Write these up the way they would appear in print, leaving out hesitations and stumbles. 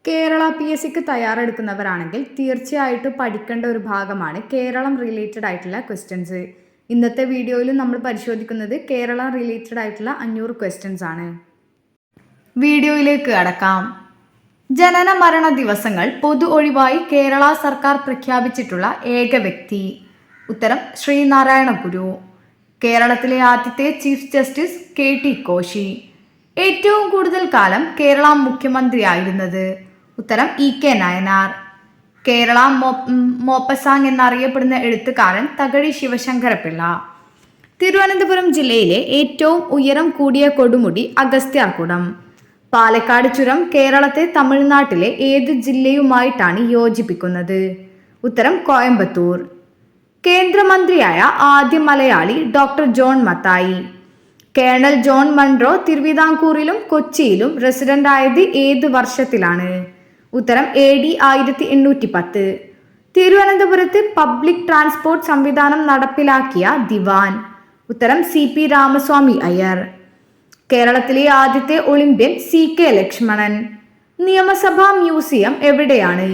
കേരള PSCക്ക് തയ്യാറെടുക്കുന്നവരാണെങ്കിൽ തീർച്ചയായിട്ടും പഠിക്കേണ്ട ഒരു ഭാഗമാണ് കേരളം റിലേറ്റഡ് ആയിട്ടുള്ള ക്വസ്റ്റ്യൻസ്. ഇന്നത്തെ വീഡിയോയിൽ നമ്മൾ പരിശോധിക്കുന്നത് കേരളം റിലേറ്റഡ് ആയിട്ടുള്ള 500 ക്വസ്റ്റ്യൻസ് ആണ്. വീഡിയോയിലേക്ക് കടക്കാം. ജനന മരണ ദിവസങ്ങൾ പൊതു ഒഴിവായി കേരള സർക്കാർ പ്രഖ്യാപിച്ചിട്ടുള്ള ഏക വ്യക്തി. ഉത്തരം ശ്രീനാരായണ ഗുരു. കേരളത്തിലെ ആദ്യത്തെ ചീഫ് ജസ്റ്റിസ് KT കോശി. ഏറ്റവും കൂടുതൽ കാലം കേരള മുഖ്യമന്ത്രിയായിരുന്നത്. ഉത്തരം EK നായനാർ. കേരള മോപ്പസാങ് എന്നറിയപ്പെടുന്ന എഴുത്തുകാരൻ തകഴി ശിവശങ്കരപിള്ള. തിരുവനന്തപുരം ജില്ലയിലെ ഏറ്റവും ഉയരം കൂടിയ കൊടുമുടി അഗസ്ത്യാർകൂടം. പാലക്കാട് ചുരം കേരളത്തെ തമിഴ്നാട്ടിലെ ഏത് ജില്ലയുമായിട്ടാണ് യോജിപ്പിക്കുന്നത്? ഉത്തരം കോയമ്പത്തൂർ. കേന്ദ്രമന്ത്രിയായ ആദ്യ Malayali doctor John Mathai. Colonel John Munro തിരുവിതാംകൂറിലും കൊച്ചിയിലും റെസിഡന്റ് ആയത് ഏത് വർഷത്തിലാണ്? ഉത്തരം AD 1810. തിരുവനന്തപുരത്ത് പബ്ലിക് ട്രാൻസ്പോർട്ട് സംവിധാനം നടപ്പിലാക്കിയ ദിവാൻ. ഉത്തരം CP രാമസ്വാമി അയ്യർ. കേരളത്തിലെ ആദ്യത്തെ ഒളിമ്പ്യൻ CK ലക്ഷ്മണൻ. നിയമസഭാ മ്യൂസിയം എവിടെയാണ്?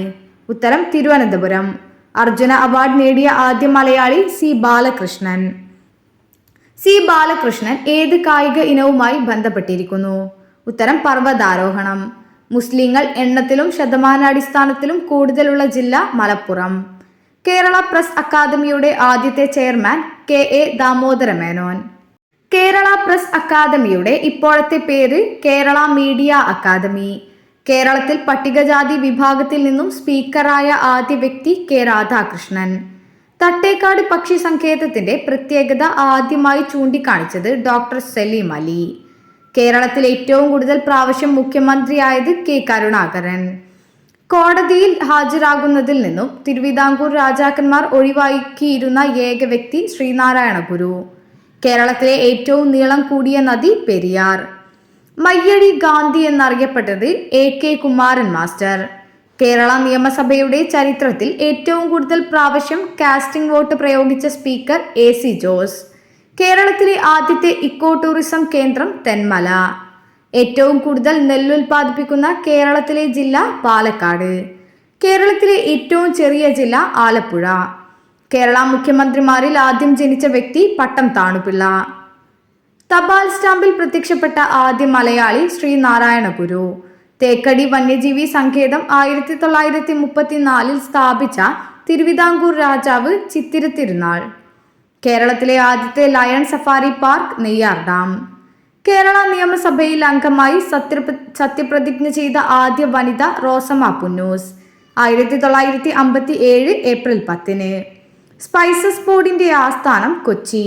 ഉത്തരം തിരുവനന്തപുരം. അർജുന അവാർഡ് നേടിയ ആദ്യ മലയാളി C ബാലകൃഷ്ണൻ. C ബാലകൃഷ്ണൻ ഏത് കായിക ഇനവുമായി ബന്ധപ്പെട്ടിരിക്കുന്നു? ഉത്തരം പർവ്വതാരോഹണം. മുസ്ലിങ്ങൾ എണ്ണത്തിലും ശതമാനാടിസ്ഥാനത്തിലും കൂടുതലുള്ള ജില്ല മലപ്പുറം. കേരള പ്രസ് അക്കാദമിയുടെ ആദ്യത്തെ chairman KA Damodara Menon. Kerala press അക്കാദമിയുടെ ഇപ്പോഴത്തെ പേര് കേരള മീഡിയ അക്കാദമി. കേരളത്തിൽ പട്ടികജാതി വിഭാഗത്തിൽ നിന്നും സ്പീക്കറായ ആദ്യ വ്യക്തി K രാധാകൃഷ്ണൻ. തട്ടേക്കാട് പക്ഷി സങ്കേതത്തിന്റെ പ്രത്യേകത ആദ്യമായി ചൂണ്ടിക്കാണിച്ചത് ഡോക്ടർ സലീം അലി. കേരളത്തിൽ ഏറ്റവും കൂടുതൽ പ്രാവശ്യം മുഖ്യമന്ത്രിയായത് K കരുണാകരൻ. കോടതിയിൽ ഹാജരാകുന്നതിൽ നിന്നും തിരുവിതാംകൂർ രാജാക്കന്മാർ ഒഴിവാക്കിയിരുന്ന ഏക വ്യക്തി ശ്രീനാരായണ ഗുരു. കേരളത്തിലെ ഏറ്റവും നീളം കൂടിയ നദി പെരിയാർ. മയ്യഴി ഗാന്ധി എന്നറിയപ്പെട്ടത് AK കുമാരൻ മാസ്റ്റർ. കേരള നിയമസഭയുടെ ചരിത്രത്തിൽ ഏറ്റവും കൂടുതൽ പ്രാവശ്യം കാസ്റ്റിംഗ് വോട്ട് പ്രയോഗിച്ച സ്പീക്കർ AC ജോസ്. കേരളത്തിലെ ആദ്യത്തെ ഇക്കോ ടൂറിസം കേന്ദ്രം തെന്മല. ഏറ്റവും കൂടുതൽ നെല്ലുൽപാദിപ്പിക്കുന്ന കേരളത്തിലെ ജില്ല പാലക്കാട്. കേരളത്തിലെ ഏറ്റവും ചെറിയ ജില്ല ആലപ്പുഴ. കേരള മുഖ്യമന്ത്രിമാരിൽ ആദ്യം ജനിച്ച വ്യക്തി പട്ടം താണുപിള്ള. തപാൽ സ്റ്റാമ്പിൽ പ്രത്യക്ഷപ്പെട്ട ആദ്യ മലയാളി ശ്രീനാരായണ ഗുരു. തേക്കടി വന്യജീവി സങ്കേതം 1934 സ്ഥാപിച്ച തിരുവിതാംകൂർ രാജാവ് ചിത്തിര തിരുനാൾ. കേരളത്തിലെ ആദ്യത്തെ lion safari park Neyyar dam. Kerala നിയമസഭയിൽ അംഗമായി സത്യപ്രതിജ്ഞ ചെയ്ത ആദ്യ വനിത റോസമ്മ പുന്നൂസ്. 1957 ഏപ്രിൽ 10. സ്പൈസസ് ബോർഡിന്റെ ആസ്ഥാനം കൊച്ചി.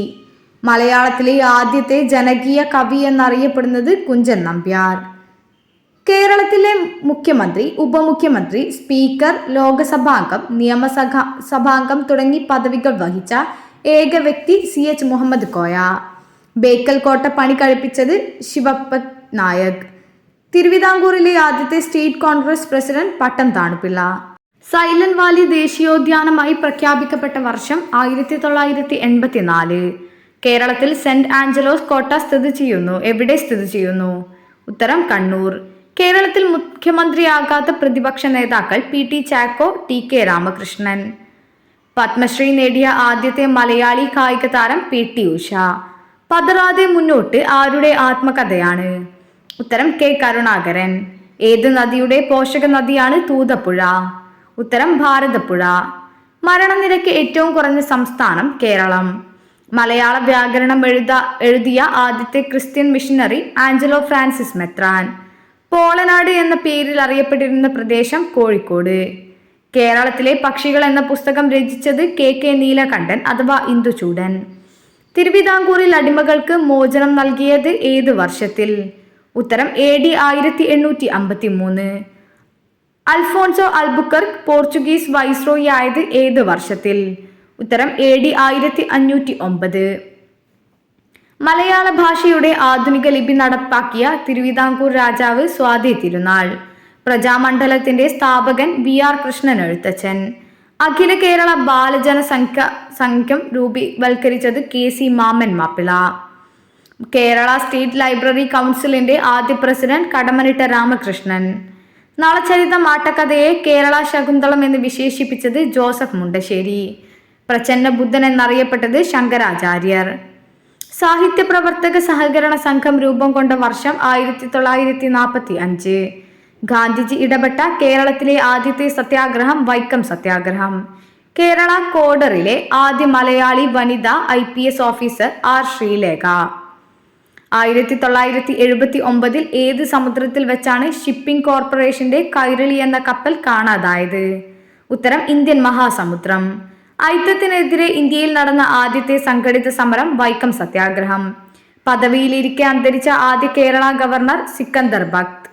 മലയാളത്തിലെ ആദ്യത്തെ ജനകീയ കവി എന്നറിയപ്പെടുന്നത് കുഞ്ചൻ നമ്പ്യാർ. കേരളത്തിലെ മുഖ്യമന്ത്രി, ഉപമുഖ്യമന്ത്രി, സ്പീക്കർ, ലോകസഭാംഗം, നിയമസഭാംഗം തുടങ്ങി പദവികൾ വഹിച്ച ഏക വ്യക്തി CH മുഹമ്മദ് കോയ. ബേക്കൽ കോട്ട പണി കഴിപ്പിച്ചത് ശിവപ്പ നായക്. തിരുവിതാംകൂറിലെ ആദ്യത്തെ സ്റ്റേറ്റ് കോൺഗ്രസ് പ്രസിഡന്റ് പട്ടം താണുപിള്ള. സൈലന്റ് വാലി ദേശീയോദ്യാനമായി പ്രഖ്യാപിക്കപ്പെട്ട വർഷം 1984. കേരളത്തിൽ സെന്റ് ആഞ്ചലോസ് കോട്ട സ്ഥിതി ചെയ്യുന്നു. എവിടെ സ്ഥിതി ചെയ്യുന്നു? ഉത്തരം കണ്ണൂർ. കേരളത്തിൽ മുഖ്യമന്ത്രിയാകാത്ത പ്രതിപക്ഷ നേതാക്കൾ PT ചാക്കോ, TK രാമകൃഷ്ണൻ. പത്മശ്രീ നേടിയ ആദ്യത്തെ മലയാളി കായിക താരം PT ഉഷ. പതറാതെ മുന്നോട്ട് ആരുടെ ആത്മകഥയാണ്? ഉത്തരം K കരുണാകരൻ. ഏത് നദിയുടെ പോഷക നദിയാണ് തൂതപ്പുഴ? ഉത്തരം ഭാരതപ്പുഴ. മരണനിരക്ക് ഏറ്റവും കുറഞ്ഞ സംസ്ഥാനം കേരളം. മലയാള വ്യാകരണം എഴുതിയ ആദ്യത്തെ ക്രിസ്ത്യൻ മിഷനറി ആഞ്ചലോ ഫ്രാൻസിസ് മെത്രാൻ. പോളനാട് എന്ന പേരിൽ അറിയപ്പെട്ടിരുന്ന പ്രദേശം കോഴിക്കോട്. കേരളത്തിലെ പക്ഷികൾ എന്ന പുസ്തകം രചിച്ചത് KK നീലകണ്ഠൻ അഥവാ ഇന്ദുചൂടൻ. തിരുവിതാംകൂറിൽ അടിമകൾക്ക് മോചനം നൽകിയത് ഏത് വർഷത്തിൽ? ഉത്തരം AD 1853. Alfonso Albuquerque Portuguese viceroy ആയത് ഏത് വർഷത്തിൽ? ഉത്തരം AD 1509. മലയാള ഭാഷയുടെ ആധുനിക ലിപി നടപ്പാക്കിയ തിരുവിതാംകൂർ രാജാവ് സ്വാതി തിരുനാൾ. പ്രജാമണ്ഡലത്തിന്റെ സ്ഥാപകൻ VR കൃഷ്ണൻ എഴുത്തച്ഛൻ. അഖില കേരള ബാലജന സംഘം രൂപവൽക്കരിച്ചത് KC Mammen Mappila. Kerala state library കൗൺസിലിന്റെ ആദ്യ പ്രസിഡന്റ് കടമനിട്ട രാമകൃഷ്ണൻ. നളചരിതം ആട്ടക്കഥയെ കേരള ശകുന്തളം എന്ന് വിശേഷിപ്പിച്ചത് ജോസഫ് മുണ്ടശ്ശേരി. പ്രച്ഛന്ന ബുദ്ധൻ എന്നറിയപ്പെട്ടത് ശങ്കരാചാര്യർ. സാഹിത്യ പ്രവർത്തക സഹകരണ സംഘം രൂപം കൊണ്ട വർഷം 1945. ഗാന്ധിജി ഇടപെട്ട കേരളത്തിലെ ആദ്യത്തെ സത്യാഗ്രഹം വൈക്കം സത്യാഗ്രഹം. കേരള കോഡറിലെ ആദ്യ മലയാളി വനിതാ IPS ഓഫീസർ ആർ ശ്രീലേഖ. 1979 ഏത് സമുദ്രത്തിൽ വെച്ചാണ് ഷിപ്പിംഗ് കോർപ്പറേഷന്റെ കൈരളി എന്ന കപ്പൽ കാണാതായത്? ഉത്തരം ഇന്ത്യൻ മഹാസമുദ്രം. അയിത്തത്തിനെതിരെ ഇന്ത്യയിൽ നടന്ന ആദ്യത്തെ സംഘടിത സമരം വൈക്കം സത്യാഗ്രഹം. പദവിയിലിരിക്കെ അന്തരിച്ച ആദ്യ കേരള ഗവർണർ സിക്കന്ദർ ഭക്ത്.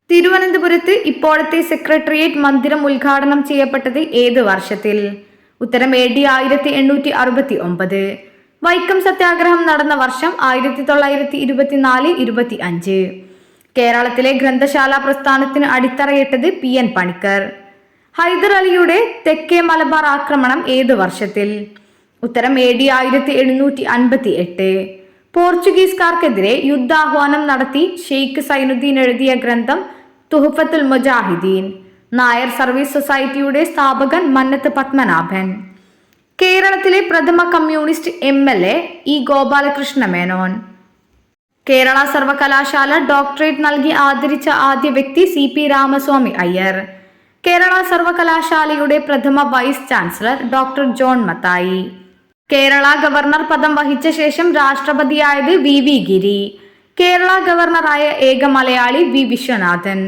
തിരുവനന്തപുരത്ത് ഇപ്പോഴത്തെ സെക്രട്ടേറിയറ്റ് മന്ദിരം ഉദ്ഘാടനം ചെയ്യപ്പെട്ടത് ഏത് വർഷത്തിൽ? ഉത്തരം AD 1869. വൈക്കം സത്യാഗ്രഹം നടന്ന വർഷം 1924-25. കേരളത്തിലെ ഗ്രന്ഥശാല പ്രസ്ഥാനത്തിന് അടിത്തറയിട്ടത് PN പണിക്കർ. ഹൈദർ അലിയുടെ തെക്കേ മലബാർ ആക്രമണം ഏത് വർഷത്തിൽ? ഉത്തരം AD 1758. പോർച്ചുഗീസുകാർക്കെതിരെ യുദ്ധാഹ്വാനം നടത്തി ഷെയ്ഖ് സൈനുദ്ദീൻ എഴുതിയ ഗ്രന്ഥം തുഹ്ഫത്തുൽ മുജാഹിദീൻ. നായർ സർവീസ് സൊസൈറ്റിയുടെ സ്ഥാപകൻ മന്നത്ത് പത്മനാഭൻ. കേരളത്തിലെ പ്രഥമ communist MLA E Gopalakrishna Menon. Kerala സർവകലാശാല ഡോക്ടറേറ്റ് നൽകി ആദരിച്ച ആദ്യ വ്യക്തി CP രാമസ്വാമി അയ്യർ. കേരള സർവകലാശാലയുടെ പ്രഥമ vice chancellor doctor John Mathai. Kerala governor പദം വഹിച്ച ശേഷം രാഷ്ട്രപതിയായത് VV ഗിരി. കേരള ഗവർണറായ ഏക മലയാളി V വിശ്വനാഥൻ.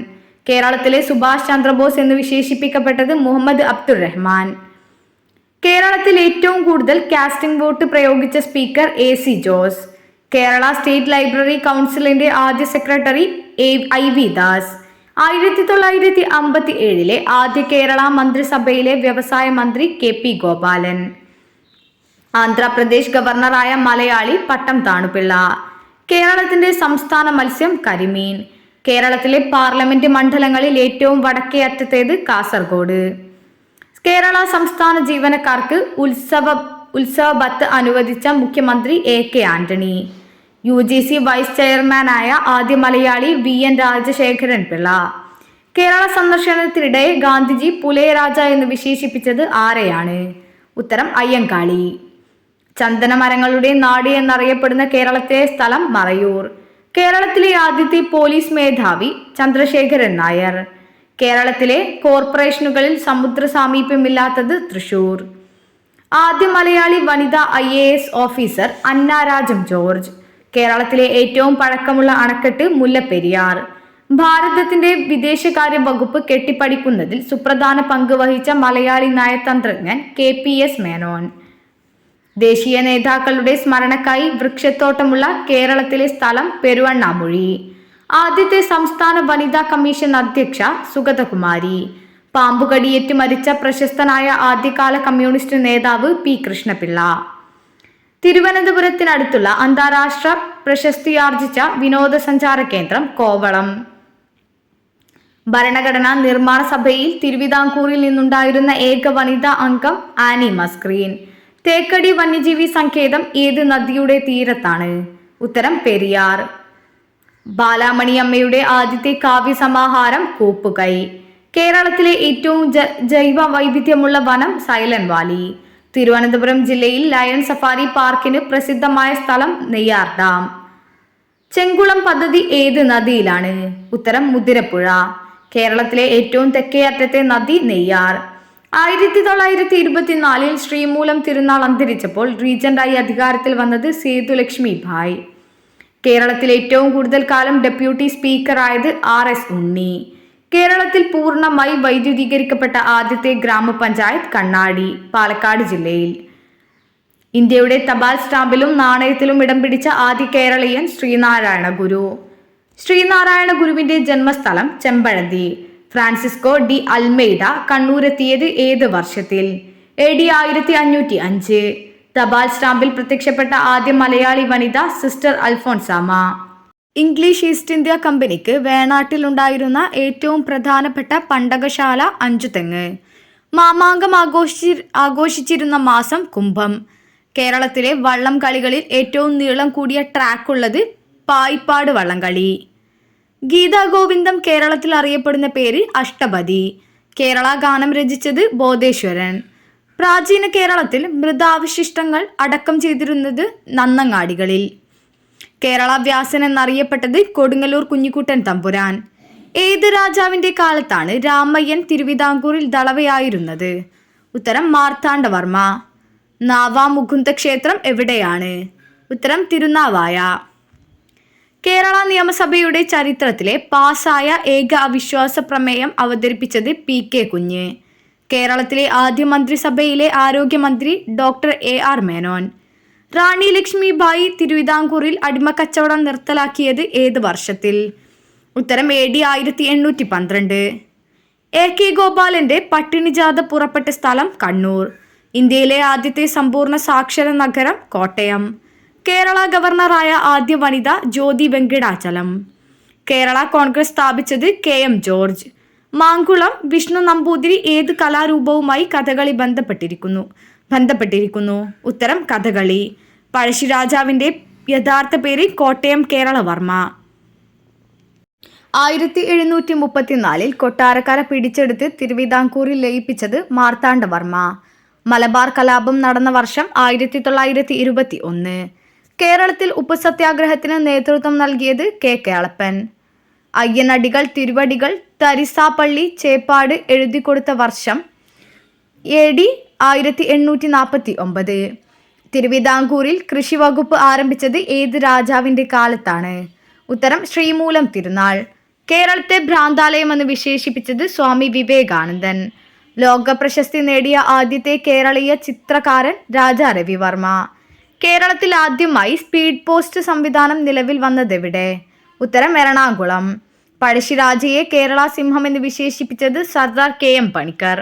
കേരളത്തിലെ സുഭാഷ് ചന്ദ്രബോസ് എന്ന് വിശേഷിപ്പിക്കപ്പെട്ടത് മുഹമ്മദ് അബ്ദുറഹ്മാൻ. കേരളത്തിൽ ഏറ്റവും കൂടുതൽ കാസ്റ്റിംഗ് വോട്ട് പ്രയോഗിച്ച speaker AC Jose. Kerala state library കൗൺസിലിന്റെ ആദ്യ സെക്രട്ടറി IV ദാസ്. 1957 ആദ്യ കേരള മന്ത്രിസഭയിലെ വ്യവസായ മന്ത്രി KP ഗോപാലൻ. ആന്ധ്രാപ്രദേശ് ഗവർണറായ മലയാളി പട്ടം താണുപിള്ള. കേരളത്തിന്റെ സംസ്ഥാന മത്സ്യം കരിമീൻ. കേരളത്തിലെ പാർലമെന്റ് മണ്ഡലങ്ങളിൽ ഏറ്റവും വടക്കേ അറ്റത്തേത് കാസർഗോഡ്. കേരള സംസ്ഥാന ജീവനക്കാർക്ക് ഉത്സവ ഭത്ത് അനുവദിച്ച മുഖ്യമന്ത്രി AK ആന്റണി. UGC വൈസ് ചെയർമാനായ ആദ്യ മലയാളി VN രാജശേഖരൻ പിള്ള. കേരള സന്ദർശനത്തിനിടെ ഗാന്ധിജി പുലയരാജ എന്ന് വിശേഷിപ്പിച്ചത് ആരെയാണ്? ഉത്തരം അയ്യങ്കാളി. ചന്ദനമരങ്ങളുടെ നാട് എന്നറിയപ്പെടുന്ന കേരളത്തിലെ സ്ഥലം മറയൂർ. കേരളത്തിലെ ആദ്യത്തെ പോലീസ് മേധാവി ചന്ദ്രശേഖരൻ നായർ. കേരളത്തിലെ കോർപ്പറേഷനുകളിൽ സമുദ്ര സാമീപ്യമില്ലാത്തത് തൃശൂർ. ആദ്യ മലയാളി വനിതാ IAS ഓഫീസർ അന്ന രാജം ജോർജ്. കേരളത്തിലെ ഏറ്റവും പഴക്കമുള്ള അണക്കെട്ട് മുല്ലപ്പെരിയാർ. ഭാരതത്തിന്റെ വിദേശകാര്യ വകുപ്പ് കെട്ടിപ്പടുക്കുന്നതിൽ സുപ്രധാന പങ്ക് വഹിച്ച മലയാളി നയതന്ത്രജ്ഞൻ KPS മേനോൻ. ദേശീയ നേതാക്കളുടെ സ്മരണക്കായി വൃക്ഷത്തോട്ടമുള്ള കേരളത്തിലെ സ്ഥലം പെരുവണ്ണാമുഴി. ആദ്യത്തെ സംസ്ഥാന വനിതാ കമ്മീഷൻ അധ്യക്ഷ സുഗതകുമാരി. പാമ്പുകടിയേറ്റ് മരിച്ച പ്രശസ്തനായ ആദ്യകാല കമ്മ്യൂണിസ്റ്റ് നേതാവ് P കൃഷ്ണപിള്ള. തിരുവനന്തപുരത്തിനടുത്തുള്ള അന്താരാഷ്ട്ര പ്രശസ്തിയാർജിച്ച വിനോദസഞ്ചാര കേന്ദ്രം കോവളം. ഭരണഘടനാ നിർമ്മാണ സഭയിൽ തിരുവിതാംകൂറിൽ നിന്നുണ്ടായിരുന്ന ഏക വനിതാ അംഗം ആനി മസ്ക്രീൻ. തേക്കടി വന്യജീവി സങ്കേതം ഏത് നദിയുടെ തീരത്താണ്? ഉത്തരം പെരിയാർ. ബാലാമണി അമ്മയുടെ ആദ്യത്തെ കാവ്യ സമാഹാരം കൂപ്പുകൈ. കേരളത്തിലെ ഏറ്റവും ജൈവ വൈവിധ്യമുള്ള വനം സൈലന്റ് വാലി. തിരുവനന്തപുരം ജില്ലയിൽ ലയൺ സഫാരി പാർക്കിന് പ്രസിദ്ധമായ സ്ഥലം നെയ്യാർ ഡാം. ചെങ്കുളം പദ്ധതി ഏത് നദിയിലാണ്? ഉത്തരം മുതിരപ്പുഴ. കേരളത്തിലെ ഏറ്റവും തെക്കേ അറ്റത്തെ നദി നെയ്യാർ. 1924 ശ്രീമൂലം തിരുനാൾ അന്തരിച്ചപ്പോൾ റീജന്റായി അധികാരത്തിൽ വന്നത് സേതുലക്ഷ്മി ഭായ്. കേരളത്തിൽ ഏറ്റവും കൂടുതൽ കാലം ഡെപ്യൂട്ടി സ്പീക്കറായത് RS ഉണ്ണി. കേരളത്തിൽ പൂർണ്ണമായി വൈദ്യുതീകരിക്കപ്പെട്ട ആദ്യത്തെ ഗ്രാമപഞ്ചായത്ത് കണ്ണാടി, പാലക്കാട് ജില്ലയിൽ. ഇന്ത്യയുടെ തപാൽ സ്റ്റാമ്പിലും നാണയത്തിലും ഇടം പിടിച്ച ആദ്യ കേരളീയൻ ശ്രീനാരായണ ഗുരു. ശ്രീനാരായണ ഗുരുവിന്റെ ജന്മസ്ഥലം ചെമ്പഴന്തി. ഫ്രാൻസിസ്കോ ഡി അൽമെയ്ഡ കണ്ണൂരെത്തിയത് ഏത് വർഷത്തിൽ? AD 1505. തപാൽ സ്റ്റാമ്പിൽ പ്രത്യക്ഷപ്പെട്ട ആദ്യ മലയാളി വനിത sister Alphonsamma. English east India കമ്പനിക്ക് വേണാട്ടിൽ ഉണ്ടായിരുന്ന ഏറ്റവും പ്രധാനപ്പെട്ട പണ്ടകശാല അഞ്ചുതെങ്ങ്. മാമാങ്കം ആഘോഷിച്ചിരുന്ന മാസം കുംഭം. കേരളത്തിലെ വള്ളം കളികളിൽ ഏറ്റവും നീളം കൂടിയ ട്രാക്കുള്ളത് പായിപ്പാട് വള്ളംകളി. ഗീതാ ഗോവിന്ദം കേരളത്തിൽ അറിയപ്പെടുന്ന പേര് അഷ്ടപതി. കേരള ഗാനം രചിച്ചത് ബോധേശ്വരൻ. പ്രാചീന കേരളത്തിൽ മൃതാവശിഷ്ടങ്ങൾ അടക്കം ചെയ്തിരുന്നത് നന്നങ്ങാടികളിൽ. കേരള വ്യാസൻ എന്നറിയപ്പെട്ടത് കൊടുങ്ങല്ലൂർ കുഞ്ഞിക്കുട്ടൻ തമ്പുരാൻ. ഏത് രാജാവിന്റെ കാലത്താണ് രാമയ്യൻ തിരുവിതാംകൂറിൽ ദളവയായിരുന്നത്? ഉത്തരം മാർത്താണ്ഡവർമ്മ. നാവാമുകുന്ദ ക്ഷേത്രം എവിടെയാണ്? ഉത്തരം തിരുനാവായ. കേരള നിയമസഭയുടെ ചരിത്രത്തിലെ പാസായ ഏക അവിശ്വാസ പ്രമേയം അവതരിപ്പിച്ചത് PK കുഞ്ഞ്. കേരളത്തിലെ ആദ്യ മന്ത്രിസഭയിലെ ആരോഗ്യമന്ത്രി ഡോക്ടർ AR മേനോൻ. റാണി ലക്ഷ്മിബായി തിരുവിതാംകൂറിൽ അടിമക്കച്ചവടം നിർത്തലാക്കിയത് ഏത് വർഷത്തിൽ? ഉത്തരം AD 1812. AK ഗോപാലന്റെ പട്ടിണിജാഥ പുറപ്പെട്ട സ്ഥലം കണ്ണൂർ. ഇന്ത്യയിലെ ആദ്യത്തെ സമ്പൂർണ്ണ സാക്ഷര നഗരം കോട്ടയം. കേരള ഗവർണറായ ആദ്യ വനിത ജ്യോതി വെങ്കിടാചലം. കേരള കോൺഗ്രസ് സ്ഥാപിച്ചത് KM ജോർജ്. മാങ്കുളം വിഷ്ണു നമ്പൂതിരി ഏത് കലാരൂപവുമായി കഥകളി ബന്ധപ്പെട്ടിരിക്കുന്നു? ഉത്തരം കഥകളി. പഴശ്ശിരാജാവിന്റെ യഥാർത്ഥ പേര് കോട്ടയം കേരളവർമ്മ. 1734 കൊട്ടാരക്കര പിടിച്ചെടുത്ത് തിരുവിതാംകൂറിൽ ലയിപ്പിച്ചത് മാർത്താണ്ഡവർമ്മ. മലബാർ കലാപം നടന്ന വർഷം 1921. കേരളത്തിൽ ഉപ്പ് സത്യാഗ്രഹത്തിന് നേതൃത്വം നൽകിയത് K കേളപ്പൻ. അയ്യനടികൾ തിരുവടികൾ തരിസാപ്പള്ളി ചേപ്പാട് എഴുതിക്കൊടുത്ത വർഷം AD 1849. തിരുവിതാംകൂറിൽ കൃഷി വകുപ്പ് ആരംഭിച്ചത് ഏത് രാജാവിന്റെ കാലത്താണ്? ഉത്തരം ശ്രീമൂലം തിരുനാൾ. കേരളത്തെ ഭ്രാന്താലയം എന്ന് വിശേഷിപ്പിച്ചത് സ്വാമി വിവേകാനന്ദൻ. ലോക പ്രശസ്തി നേടിയ ആദ്യത്തെ കേരളീയ ചിത്രകാരൻ രാജാ രവിവർമ്മ. കേരളത്തിൽ ആദ്യമായി സ്പീഡ് പോസ്റ്റ് സംവിധാനം നിലവിൽ വന്നതെവിടെ? ഉത്തരം എറണാകുളം. പഴശ്ശിരാജയെ കേരള സിംഹം എന്ന് വിശേഷിപ്പിച്ചത് സർദാർ KM പണിക്കർ.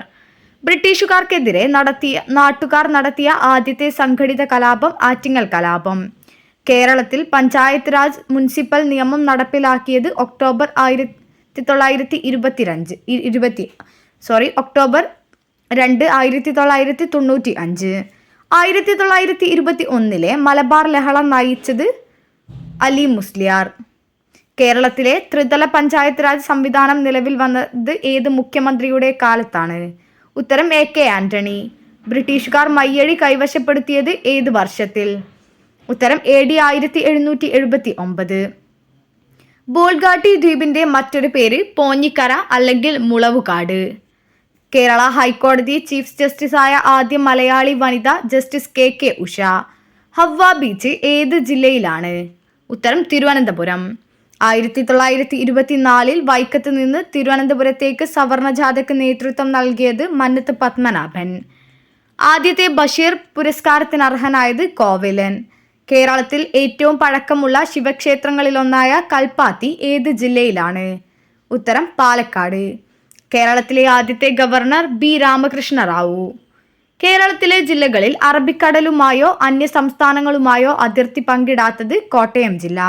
ബ്രിട്ടീഷുകാർക്കെതിരെ നാട്ടുകാർ നടത്തിയ ആദ്യത്തെ സംഘടിത കലാപം ആറ്റിങ്ങൽ കലാപം. കേരളത്തിൽ പഞ്ചായത്ത് രാജ് മുനിസിപ്പൽ നിയമം നടപ്പിലാക്കിയത് ഒക്ടോബർ 2 1995. 1921 മലബാർ ലഹള നയിച്ചത് അലി മുസ്ലിയാർ. കേരളത്തിലെ ത്രിതല പഞ്ചായത്ത് രാജ് സംവിധാനം നിലവിൽ വന്നത് ഏത് മുഖ്യമന്ത്രിയുടെ കാലത്താണ്? ഉത്തരം AK ആന്റണി. ബ്രിട്ടീഷുകാർ മയ്യഴി കൈവശപ്പെടുത്തിയത് ഏത് വർഷത്തിൽ? ഉത്തരം AD 1779. ബോൾഗാട്ടി ദ്വീപിന്റെ മറ്റൊരു പേര് പോഞ്ഞിക്കര അല്ലെങ്കിൽ മുളവുകാട്. കേരള ഹൈക്കോടതി ചീഫ് ജസ്റ്റിസായ ആദ്യ മലയാളി വനിത ജസ്റ്റിസ് KK ഉഷ. ഹവ്വ ബീച്ച് ഏത് ജില്ലയിലാണ്? ഉത്തരം തിരുവനന്തപുരം. 1924 വൈക്കത്ത് നിന്ന് തിരുവനന്തപുരത്തേക്ക് സവർണ ജാഥയ്ക്ക് നേതൃത്വം നൽകിയത് മന്നത്ത് പത്മനാഭൻ. ആദ്യത്തെ ബഷീർ പുരസ്കാരത്തിന് അർഹനായത് കോവിലൻ. കേരളത്തിൽ ഏറ്റവും പഴക്കമുള്ള ശിവക്ഷേത്രങ്ങളിലൊന്നായ കൽപ്പാത്തി ഏത് ജില്ലയിലാണ്? ഉത്തരം പാലക്കാട്. കേരളത്തിലെ ആദ്യത്തെ ഗവർണർ B രാമകൃഷ്ണ റാവു. കേരളത്തിലെ ജില്ലകളിൽ അറബിക്കടലുമായോ അന്യ സംസ്ഥാനങ്ങളുമായോ അതിർത്തി പങ്കിടാത്തത് കോട്ടയം ജില്ല.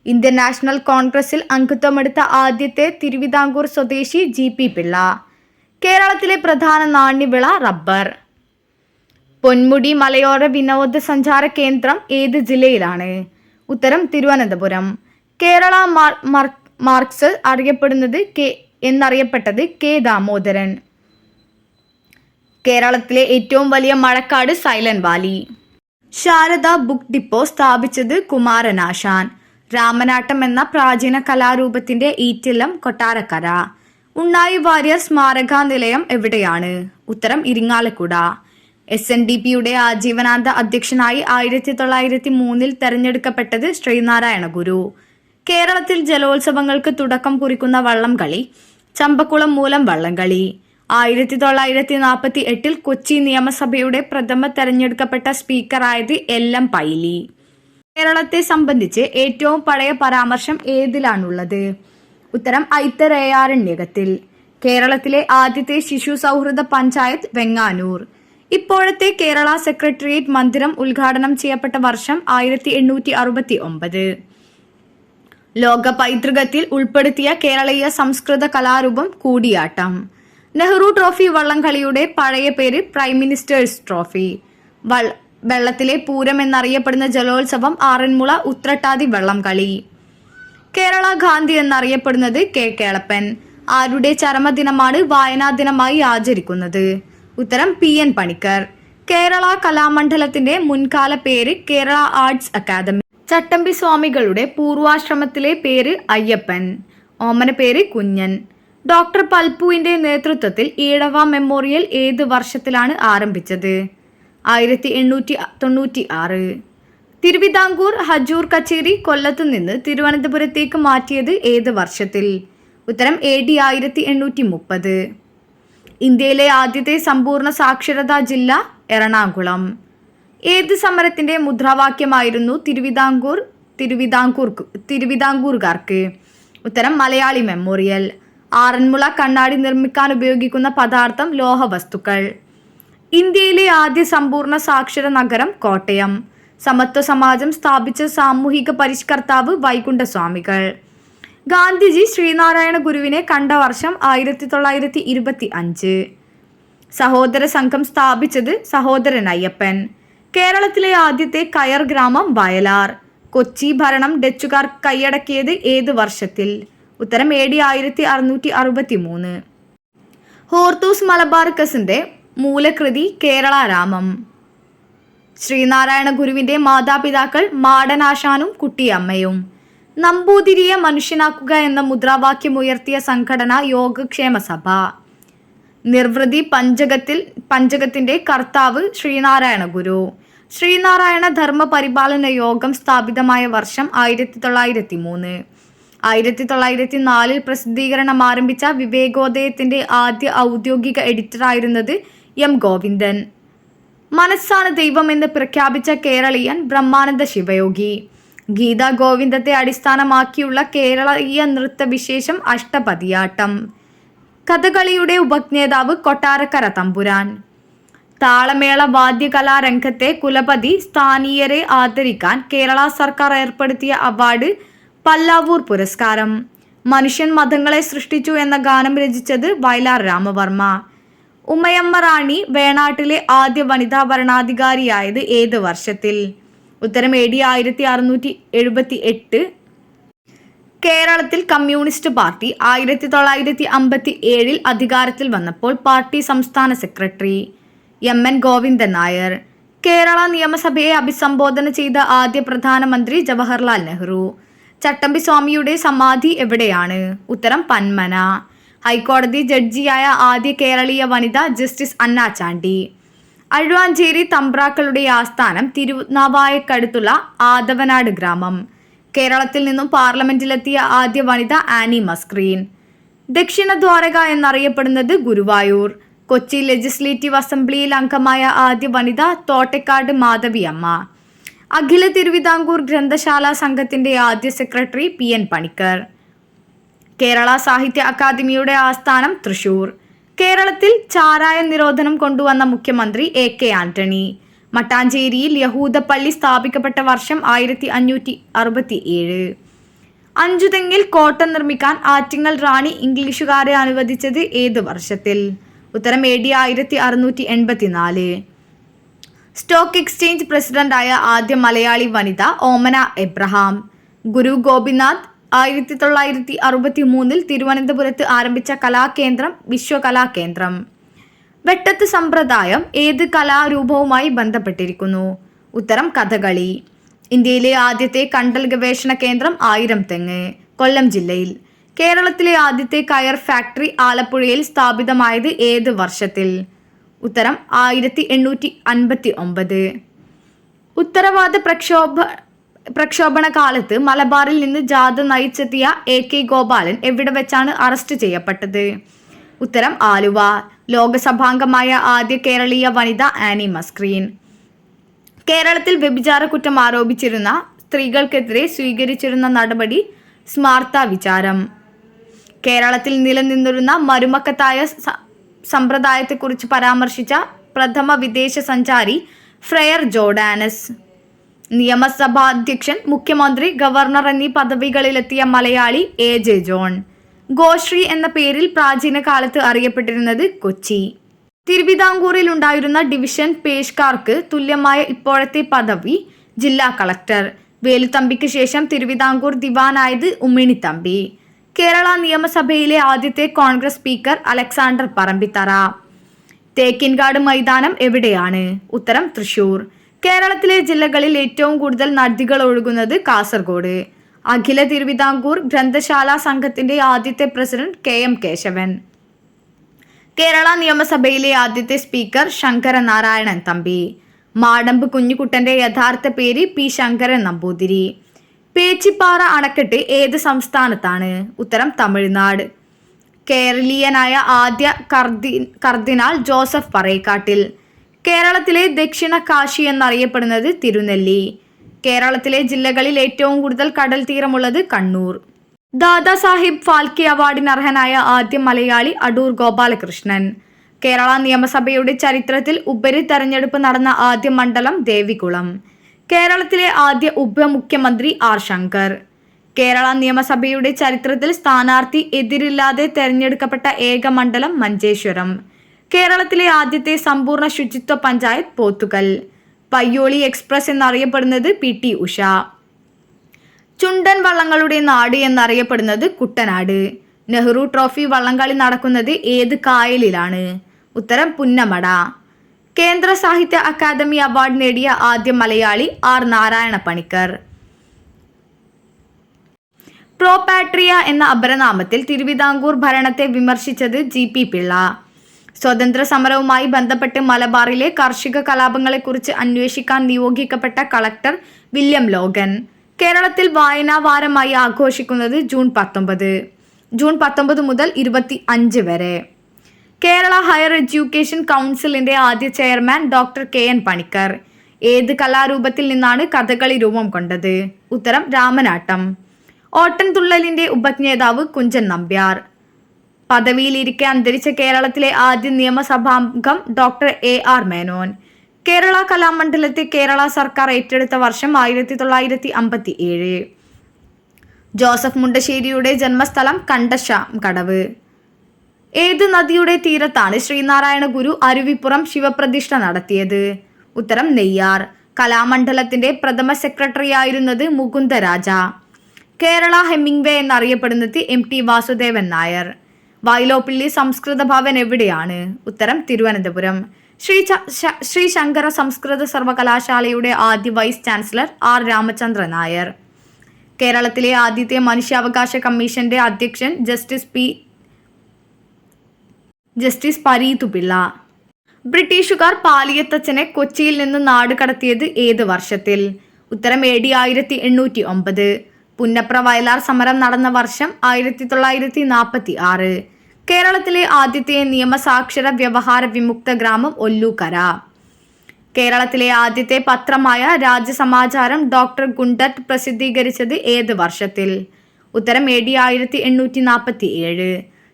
ഇന്ത്യൻ നാഷണൽ കോൺഗ്രസിൽ അംഗത്വമെടുത്ത ആദ്യത്തെ തിരുവിതാംകൂർ സ്വദേശി GP പിള്ള. കേരളത്തിലെ പ്രധാന നാണ്യവിള റബ്ബർ. പൊന്മുടി മലയോര വിനോദസഞ്ചാര കേന്ദ്രം ഏത് ജില്ലയിലാണ്? ഉത്തരം തിരുവനന്തപുരം. കേരള മാർക്സ് എന്നറിയപ്പെട്ടത് K ദാമോദരൻ. കേരളത്തിലെ ഏറ്റവും വലിയ മഴക്കാട് silent valley. Sharada book depot സ്ഥാപിച്ചത് കുമാരനാശാൻ. രാമനാട്ടം എന്ന പ്രാചീന കലാരൂപത്തിന്റെ ഈറ്റില്ലം കൊട്ടാരക്കര. ഉണ്ണായി വാര്യർ സ്മാരക നിലയം എവിടെയാണ്? ഉത്തരം ഇരിങ്ങാലക്കുട. SNDPയുടെ ആജീവനാന്ത അധ്യക്ഷനായി 1903 തെരഞ്ഞെടുക്കപ്പെട്ടത് ശ്രീനാരായണ ഗുരു. കേരളത്തിൽ ജലോത്സവങ്ങൾക്ക് തുടക്കം കുറിക്കുന്ന വള്ളംകളി ചമ്പക്കുളം മൂലം വള്ളംകളി. 1948 കൊച്ചി നിയമസഭയുടെ പ്രഥമ തെരഞ്ഞെടുക്കപ്പെട്ട സ്പീക്കറായത് LM പൈലി. കേരളത്തെ സംബന്ധിച്ച് ഏറ്റവും പഴയ പരാമർശം ഏതിലാണുള്ളത്? ഉത്തരം ഐത്തരേയാരണ്യകത്തിൽ. കേരളത്തിലെ ആദ്യത്തെ ശിശു സൗഹൃദ പഞ്ചായത്ത് വെങ്ങാനൂർ. ഇപ്പോഴത്തെ കേരള സെക്രട്ടേറിയറ്റ് മന്ദിരം ഉദ്ഘാടനം ചെയ്യപ്പെട്ട വർഷം 1869. ലോക പൈതൃകത്തിൽ ഉൾപ്പെടുത്തിയ കേരളീയ സംസ്കൃത കലാരൂപം കൂടിയാട്ടം. നെഹ്റു ട്രോഫി വള്ളംകളിയുടെ പഴയ പേര് പ്രൈം മിനിസ്റ്റേഴ്സ് ട്രോഫി. വെള്ളത്തിലെ പൂരം എന്നറിയപ്പെടുന്ന ജലോത്സവം ആറന്മുള ഉത്രട്ടാതി വള്ളംകളി. കേരള ഗാന്ധി എന്നറിയപ്പെടുന്നത് കെ കേളപ്പൻ. ആരുടെ ചരമദിനമാണ് വായനാ ദിനമായി ആചരിക്കുന്നത്? ഉത്തരം PN പണിക്കർ. കേരള കലാമണ്ഡലത്തിന്റെ മുൻകാല പേര് കേരള ആർട്സ് അക്കാദമി. ചട്ടമ്പി സ്വാമികളുടെ പൂർവാശ്രമത്തിലെ പേര് അയ്യപ്പൻ. ഓമന പേര് കുഞ്ഞൻ. ഡോക്ടർ പൽപുവിന്റെ നേതൃത്വത്തിൽ ഈഴവ മെമ്മോറിയൽ ഏത് വർഷത്തിലാണ് ആരംഭിച്ചത്? 1896. തിരുവിതാംകൂർ ഹജൂർ കച്ചേരി കൊല്ലത്തു നിന്ന് തിരുവനന്തപുരത്തേക്ക് മാറ്റിയത് ഏത് വർഷത്തിൽ? ഉത്തരം AD 1830. ഇന്ത്യയിലെ ആദ്യത്തെ സമ്പൂർണ്ണ സാക്ഷരതാ ജില്ല എറണാകുളം. ഏത് സമരത്തിന്റെ മുദ്രാവാക്യമായിരുന്നു തിരുവിതാംകൂറുകാർക്ക്? ഉത്തരം മലയാളി മെമ്മോറിയൽ. ആറന്മുള കണ്ണാടി നിർമ്മിക്കാൻ ഉപയോഗിക്കുന്ന പദാർത്ഥം ലോഹവസ്തുക്കൾ. ഇന്ത്യയിലെ ആദ്യ സമ്പൂർണ്ണ സാക്ഷര നഗരം കോട്ടയം. സമത്വ സമാജം സ്ഥാപിച്ച സാമൂഹിക പരിഷ്കർത്താവ് വൈകുണ്ഠസ്വാമികൾ. ഗാന്ധിജി ശ്രീനാരായണ ഗുരുവിനെ കണ്ട വർഷം 1925. സഹോദര സംഘം സ്ഥാപിച്ചത് സഹോദരൻ അയ്യപ്പൻ. കേരളത്തിലെ ആദ്യത്തെ കയർ ഗ്രാമം വയലാർ. കൊച്ചി ഭരണം ഡച്ചുകാർ കൈയടക്കിയത് ഏത് വർഷത്തിൽ? ഉത്തരം AD 1663. ഹോർത്തൂസ് മലബാർക്കസിന്റെ മൂലകൃതി കേരള രാമം. ശ്രീനാരായണ ഗുരുവിന്റെ മാതാപിതാക്കൾ മാടനാശാനും കുട്ടിയമ്മയും. നമ്പൂതിരിയെ മനുഷ്യനാക്കുക എന്ന മുദ്രാവാക്യമുയർത്തിയ സംഘടന യോഗക്ഷേമ സഭ. നിർവൃതി പഞ്ചകത്തിന്റെ കർത്താവ് ശ്രീനാരായണ ഗുരു. ശ്രീനാരായണ ധർമ്മ പരിപാലന യോഗം സ്ഥാപിതമായ വർഷം 1903. 1904 പ്രസിദ്ധീകരണം ആരംഭിച്ച വിവേകോദയത്തിന്റെ ആദ്യ ഔദ്യോഗിക എഡിറ്ററായിരുന്നത് M. ഗോവിന്ദൻ. മനസ്സാണ് ദൈവം എന്ന് പ്രഖ്യാപിച്ച കേരളീയൻ ബ്രഹ്മാനന്ദ ശിവയോഗി. ഗീതാ ഗോവിന്ദത്തെ അടിസ്ഥാനമാക്കിയുള്ള കേരളീയ നൃത്തവിശേഷം അഷ്ടപതിയാട്ടം. കഥകളിയുടെ ഉപജ്ഞേതാവ് കൊട്ടാരക്കര തമ്പുരാൻ. താളമേള വാദ്യകലാരംഗത്തെ കുലപതി സ്ഥാനീയരെ ആദരിക്കാൻ കേരള സർക്കാർ ഏർപ്പെടുത്തിയ അവാർഡ് പല്ലാവൂർ പുരസ്കാരം. മനുഷ്യൻ മതങ്ങളെ സൃഷ്ടിച്ചു എന്ന ഗാനം രചിച്ചത് വയലാർ രാമവർമ്മ. ഉമയമ്മ റാണി വേണാട്ടിലെ ആദ്യ വനിതാ ഭരണാധികാരിയായത് ഏത് വർഷത്തിൽ? ഉത്തരം AD 1678. കേരളത്തിൽ കമ്മ്യൂണിസ്റ്റ് പാർട്ടി 1957 അധികാരത്തിൽ വന്നപ്പോൾ പാർട്ടി സംസ്ഥാന സെക്രട്ടറി MN ഗോവിന്ദൻ നായർ. കേരള നിയമസഭയെ അഭിസംബോധന ചെയ്ത ആദ്യ പ്രധാനമന്ത്രി ജവഹർലാൽ നെഹ്റു. ചട്ടമ്പി സ്വാമിയുടെ സമാധി എവിടെയാണ്? ഉത്തരം പന്മന. ഹൈക്കോടതി ജഡ്ജിയായ ആദ്യ കേരളീയ വനിത ജസ്റ്റിസ് അന്ന ചാണ്ടി. അഴുവാഞ്ചേരി തമ്പ്രാക്കളുടെ ആസ്ഥാനം തിരുനാവായക്കടുത്തുള്ള ആദവനാട് ഗ്രാമം. കേരളത്തിൽ നിന്നും പാർലമെന്റിലെത്തിയ ആദ്യ വനിത ആനി മസ്ക്രീൻ. ദക്ഷിണ ദ്വാരക എന്നറിയപ്പെടുന്നത് ഗുരുവായൂർ. കൊച്ചി ലെജിസ്ലേറ്റീവ് അസംബ്ലിയിൽ അംഗമായ ആദ്യ വനിത തോട്ടക്കാട് മാധവിയമ്മ. അഖില തിരുവിതാംകൂർ ഗ്രന്ഥശാല സംഘത്തിന്റെ ആദ്യ സെക്രട്ടറി PN പണിക്കർ. കേരള സാഹിത്യ അക്കാദമിയുടെ ആസ്ഥാനം തൃശൂർ. കേരളത്തിൽ ചാരായ നിരോധനം കൊണ്ടുവന്ന മുഖ്യമന്ത്രി AK ആന്റണി. മട്ടാഞ്ചേരിയിൽ യഹൂദപ്പള്ളി സ്ഥാപിക്കപ്പെട്ട വർഷം 1567. അഞ്ചുതെങ്ങിൽ കോട്ട നിർമ്മിക്കാൻ ആറ്റിങ്ങൽ റാണി ഇംഗ്ലീഷുകാരെ അനുവദിച്ചത് ഏത് വർഷത്തിൽ? ഉത്തരം AD 1684. സ്റ്റോക്ക് എക്സ്ചേഞ്ച് പ്രസിഡന്റായ ആദ്യ മലയാളി വനിത ഓമന എബ്രഹാം. ഗുരു ഗോപിനാഥ് 1963 തിരുവനന്തപുരത്ത് ആരംഭിച്ച കലാകേന്ദ്രം വിശ്വകലാകേന്ദ്രം. വെട്ടത്ത് സമ്പ്രദായം ഏത് കലാരൂപവുമായി ബന്ധപ്പെട്ടിരിക്കുന്നു? ഉത്തരം കഥകളി. ഇന്ത്യയിലെ ആദ്യത്തെ കണ്ടൽ ഗവേഷണ കേന്ദ്രം 1000 തെങ്ങ്, കൊല്ലം ജില്ലയിൽ. കേരളത്തിലെ ആദ്യത്തെ കയർ ഫാക്ടറി ആലപ്പുഴയിൽ സ്ഥാപിതമായത് ഏത് വർഷത്തിൽ? ഉത്തരം 1859. ഉത്തരവാദ പ്രക്ഷോഭണ കാലത്ത് മലബാറിൽ നിന്ന് ജാഥ നയിച്ചെത്തിയ AK ഗോപാലൻ എവിടെ വെച്ചാണ് അറസ്റ്റ് ചെയ്യപ്പെട്ടത്? ഉത്തരം ആലുവ. ലോകസഭാംഗമായ ആദ്യ കേരളീയ വനിത ആനി മസ്ക്രീൻ. കേരളത്തിൽ വ്യഭിചാര കുറ്റം ആരോപിച്ചിരുന്ന സ്ത്രീകൾക്കെതിരെ സ്വീകരിച്ചിരുന്ന നടപടി സ്മാർത്ത വിചാരം. കേരളത്തിൽ നിലനിന്നിരുന്ന മരുമക്കത്തായ സമ്പ്രദായത്തെക്കുറിച്ച് പരാമർശിച്ച പ്രഥമ വിദേശ സഞ്ചാരി ഫ്രെയർ ജോർഡാനസ്. നിയമസഭാധ്യക്ഷൻ, മുഖ്യമന്ത്രി, ഗവർണർ എന്നീ പദവികളിലെത്തിയ മലയാളി AJ ജോൺ. ഗോശ്രീ എന്ന പേരിൽ പ്രാചീന കാലത്ത് അറിയപ്പെട്ടിരുന്നത് കൊച്ചി. തിരുവിതാംകൂറിൽ ഉണ്ടായിരുന്ന ഡിവിഷൻ പേഷ്കാർക്ക് തുല്യമായ ഇപ്പോഴത്തെ പദവി ജില്ലാ കളക്ടർ. വേലുത്തമ്പിക്ക് ശേഷം തിരുവിതാംകൂർ ദിവാനായത് ഉമ്മിണിത്തമ്പി. കേരള നിയമസഭയിലെ ആദ്യത്തെ കോൺഗ്രസ് സ്പീക്കർ അലക്സാണ്ടർ പറമ്പിത്തറ. തേക്കിൻകാട് മൈതാനം എവിടെയാണ്? ഉത്തരം തൃശൂർ. കേരളത്തിലെ ജില്ലകളിൽ ഏറ്റവും കൂടുതൽ നദികൾ ഒഴുകുന്നത് കാസർഗോഡ്. അഖില തിരുവിതാംകൂർ ഗ്രന്ഥശാല സംഘത്തിന്റെ ആദ്യത്തെ പ്രസിഡന്റ് KM കേശവൻ. കേരള നിയമസഭയിലെ ആദ്യത്തെ സ്പീക്കർ ശങ്കരനാരായണൻ തമ്പി. മാടമ്പ് കുഞ്ഞുകുട്ടന്റെ യഥാർത്ഥ പേര് P. ശങ്കരൻ നമ്പൂതിരി. പേച്ചിപ്പാറ അണക്കെട്ട് ഏത് സംസ്ഥാനത്താണ്? ഉത്തരം തമിഴ്നാട്. കേരളീയനായ ആദ്യ കർദിനാൾ ജോസഫ് പറേക്കാട്ടിൽ. കേരളത്തിലെ ദക്ഷിണ കാശി എന്നറിയപ്പെടുന്നത് തിരുനെല്ലി. കേരളത്തിലെ ജില്ലകളിൽ ഏറ്റവും കൂടുതൽ കടൽ തീരമുള്ളത് കണ്ണൂർ. ദാദാസാഹിബ് ഫാൽക്കെ അവാർഡിന് അർഹനായ ആദ്യ മലയാളി അടൂർ ഗോപാലകൃഷ്ണൻ. കേരള നിയമസഭയുടെ ചരിത്രത്തിൽ ഉപരിതെരഞ്ഞെടുപ്പ് നടന്ന ആദ്യ മണ്ഡലം ദേവികുളം. കേരളത്തിലെ ആദ്യ ഉപമുഖ്യമന്ത്രി R. ശങ്കർ. കേരള നിയമസഭയുടെ ചരിത്രത്തിൽ സ്ഥാനാർത്ഥി എതിരില്ലാതെ തെരഞ്ഞെടുക്കപ്പെട്ട ഏക മണ്ഡലം മഞ്ചേശ്വരം. കേരളത്തിലെ ആദ്യത്തെ സമ്പൂർണ്ണ ശുചിത്വ പഞ്ചായത്ത് പോത്തുകൽ. പയ്യോളി എക്സ്പ്രസ് എന്നറിയപ്പെടുന്നത് PT ഉഷ. ചുണ്ടൻ വള്ളങ്ങളുടെ നാട് എന്നറിയപ്പെടുന്നത് കുട്ടനാട്. നെഹ്റു ട്രോഫി വള്ളംകളി നടക്കുന്നത് ഏത് കായലിലാണ്? ഉത്തരം പുന്നമട. കേന്ദ്ര സാഹിത്യ അക്കാദമി അവാർഡ് നേടിയ ആദ്യ മലയാളി R. നാരായണ പണിക്കർ. പ്രോപാട്രിയ എന്ന അപരനാമത്തിൽ തിരുവിതാംകൂർ ഭരണത്തെ വിമർശിച്ചത് G.P. പിള്ള. സ്വതന്ത്ര സമരവുമായി ബന്ധപ്പെട്ട് മലബാറിലെ കാർഷിക കലാപങ്ങളെക്കുറിച്ച് അന്വേഷിക്കാൻ നിയോഗിക്കപ്പെട്ട കളക്ടർ വില്യം ലോഗൻ. കേരളത്തിൽ വായനാ വാരമായി ആഘോഷിക്കുന്നത് ജൂൺ 19 മുതൽ 25 വരെ. കേരള ഹയർ എഡ്യൂക്കേഷൻ കൗൺസിലിന്റെ ആദ്യ ചെയർമാൻ ഡോക്ടർ KN പണിക്കർ. ഏത് കലാരൂപത്തിൽ നിന്നാണ് കഥകളി രൂപം കൊണ്ടത്? ഉത്തരം രാമനാട്ടം. ഓട്ടൻതുള്ളലിന്റെ ഉപജ്ഞേതാവ് കുഞ്ചൻ നമ്പ്യാർ. പദവിയിലിരിക്കെ അന്തരിച്ച കേരളത്തിലെ ആദ്യ നിയമസഭാംഗം ഡോക്ടർ AR മേനോൻ. കേരള കലാമണ്ഡലത്തെ കേരള സർക്കാർ ഏറ്റെടുത്ത വർഷം 1957. ജോസഫ് മുണ്ടശ്ശേരിയുടെ ജന്മസ്ഥലം കണ്ടശാംകടവ്. ഏത് നദിയുടെ തീരത്താണ് ശ്രീനാരായണ ഗുരു അരുവിപ്പുറം ശിവപ്രതിഷ്ഠ നടത്തിയത്? ഉത്തരം നെയ്യാർ. കലാമണ്ഡലത്തിന്റെ പ്രഥമ സെക്രട്ടറിയായിരുന്നത് മുകുന്ദരാജ. കേരള ഹെമിംഗ്വേ എന്നറിയപ്പെടുന്നത് MT വാസുദേവൻ നായർ. വൈലോപ്പിള്ളി സംസ്കൃത ഭവൻ എവിടെയാണ്? ഉത്തരം തിരുവനന്തപുരം. ശ്രീ ശങ്കര സംസ്കൃത സർവകലാശാലയുടെ ആദ്യ vice chancellor R. Ramachandran Nair. കേരളത്തിലെ ആദ്യത്തെ മനുഷ്യാവകാശ കമ്മീഷന്റെ അധ്യക്ഷൻ ജസ്റ്റിസ് പരീതുപിള്ള. ബ്രിട്ടീഷുകാർ പാലിയത്തച്ഛനെ കൊച്ചിയിൽ നിന്ന് നാട് കടത്തിയത് ഏത് വർഷത്തിൽ? ഉത്തരം AD 1809. പുന്നപ്ര വയലാർ സമരം നടന്ന വർഷം 1946. കേരളത്തിലെ ആദ്യത്തെ നിയമസാക്ഷര വ്യവഹാര വിമുക്ത ഗ്രാമം ഒല്ലൂക്കര. കേരളത്തിലെ ആദ്യത്തെ പത്രമായ രാജ്യസമാചാരം ഡോക്ടർ ഗുണ്ടറ്റ് പ്രസിദ്ധീകരിച്ചത് ഏത് വർഷത്തിൽ? ഉത്തരം AD 1847.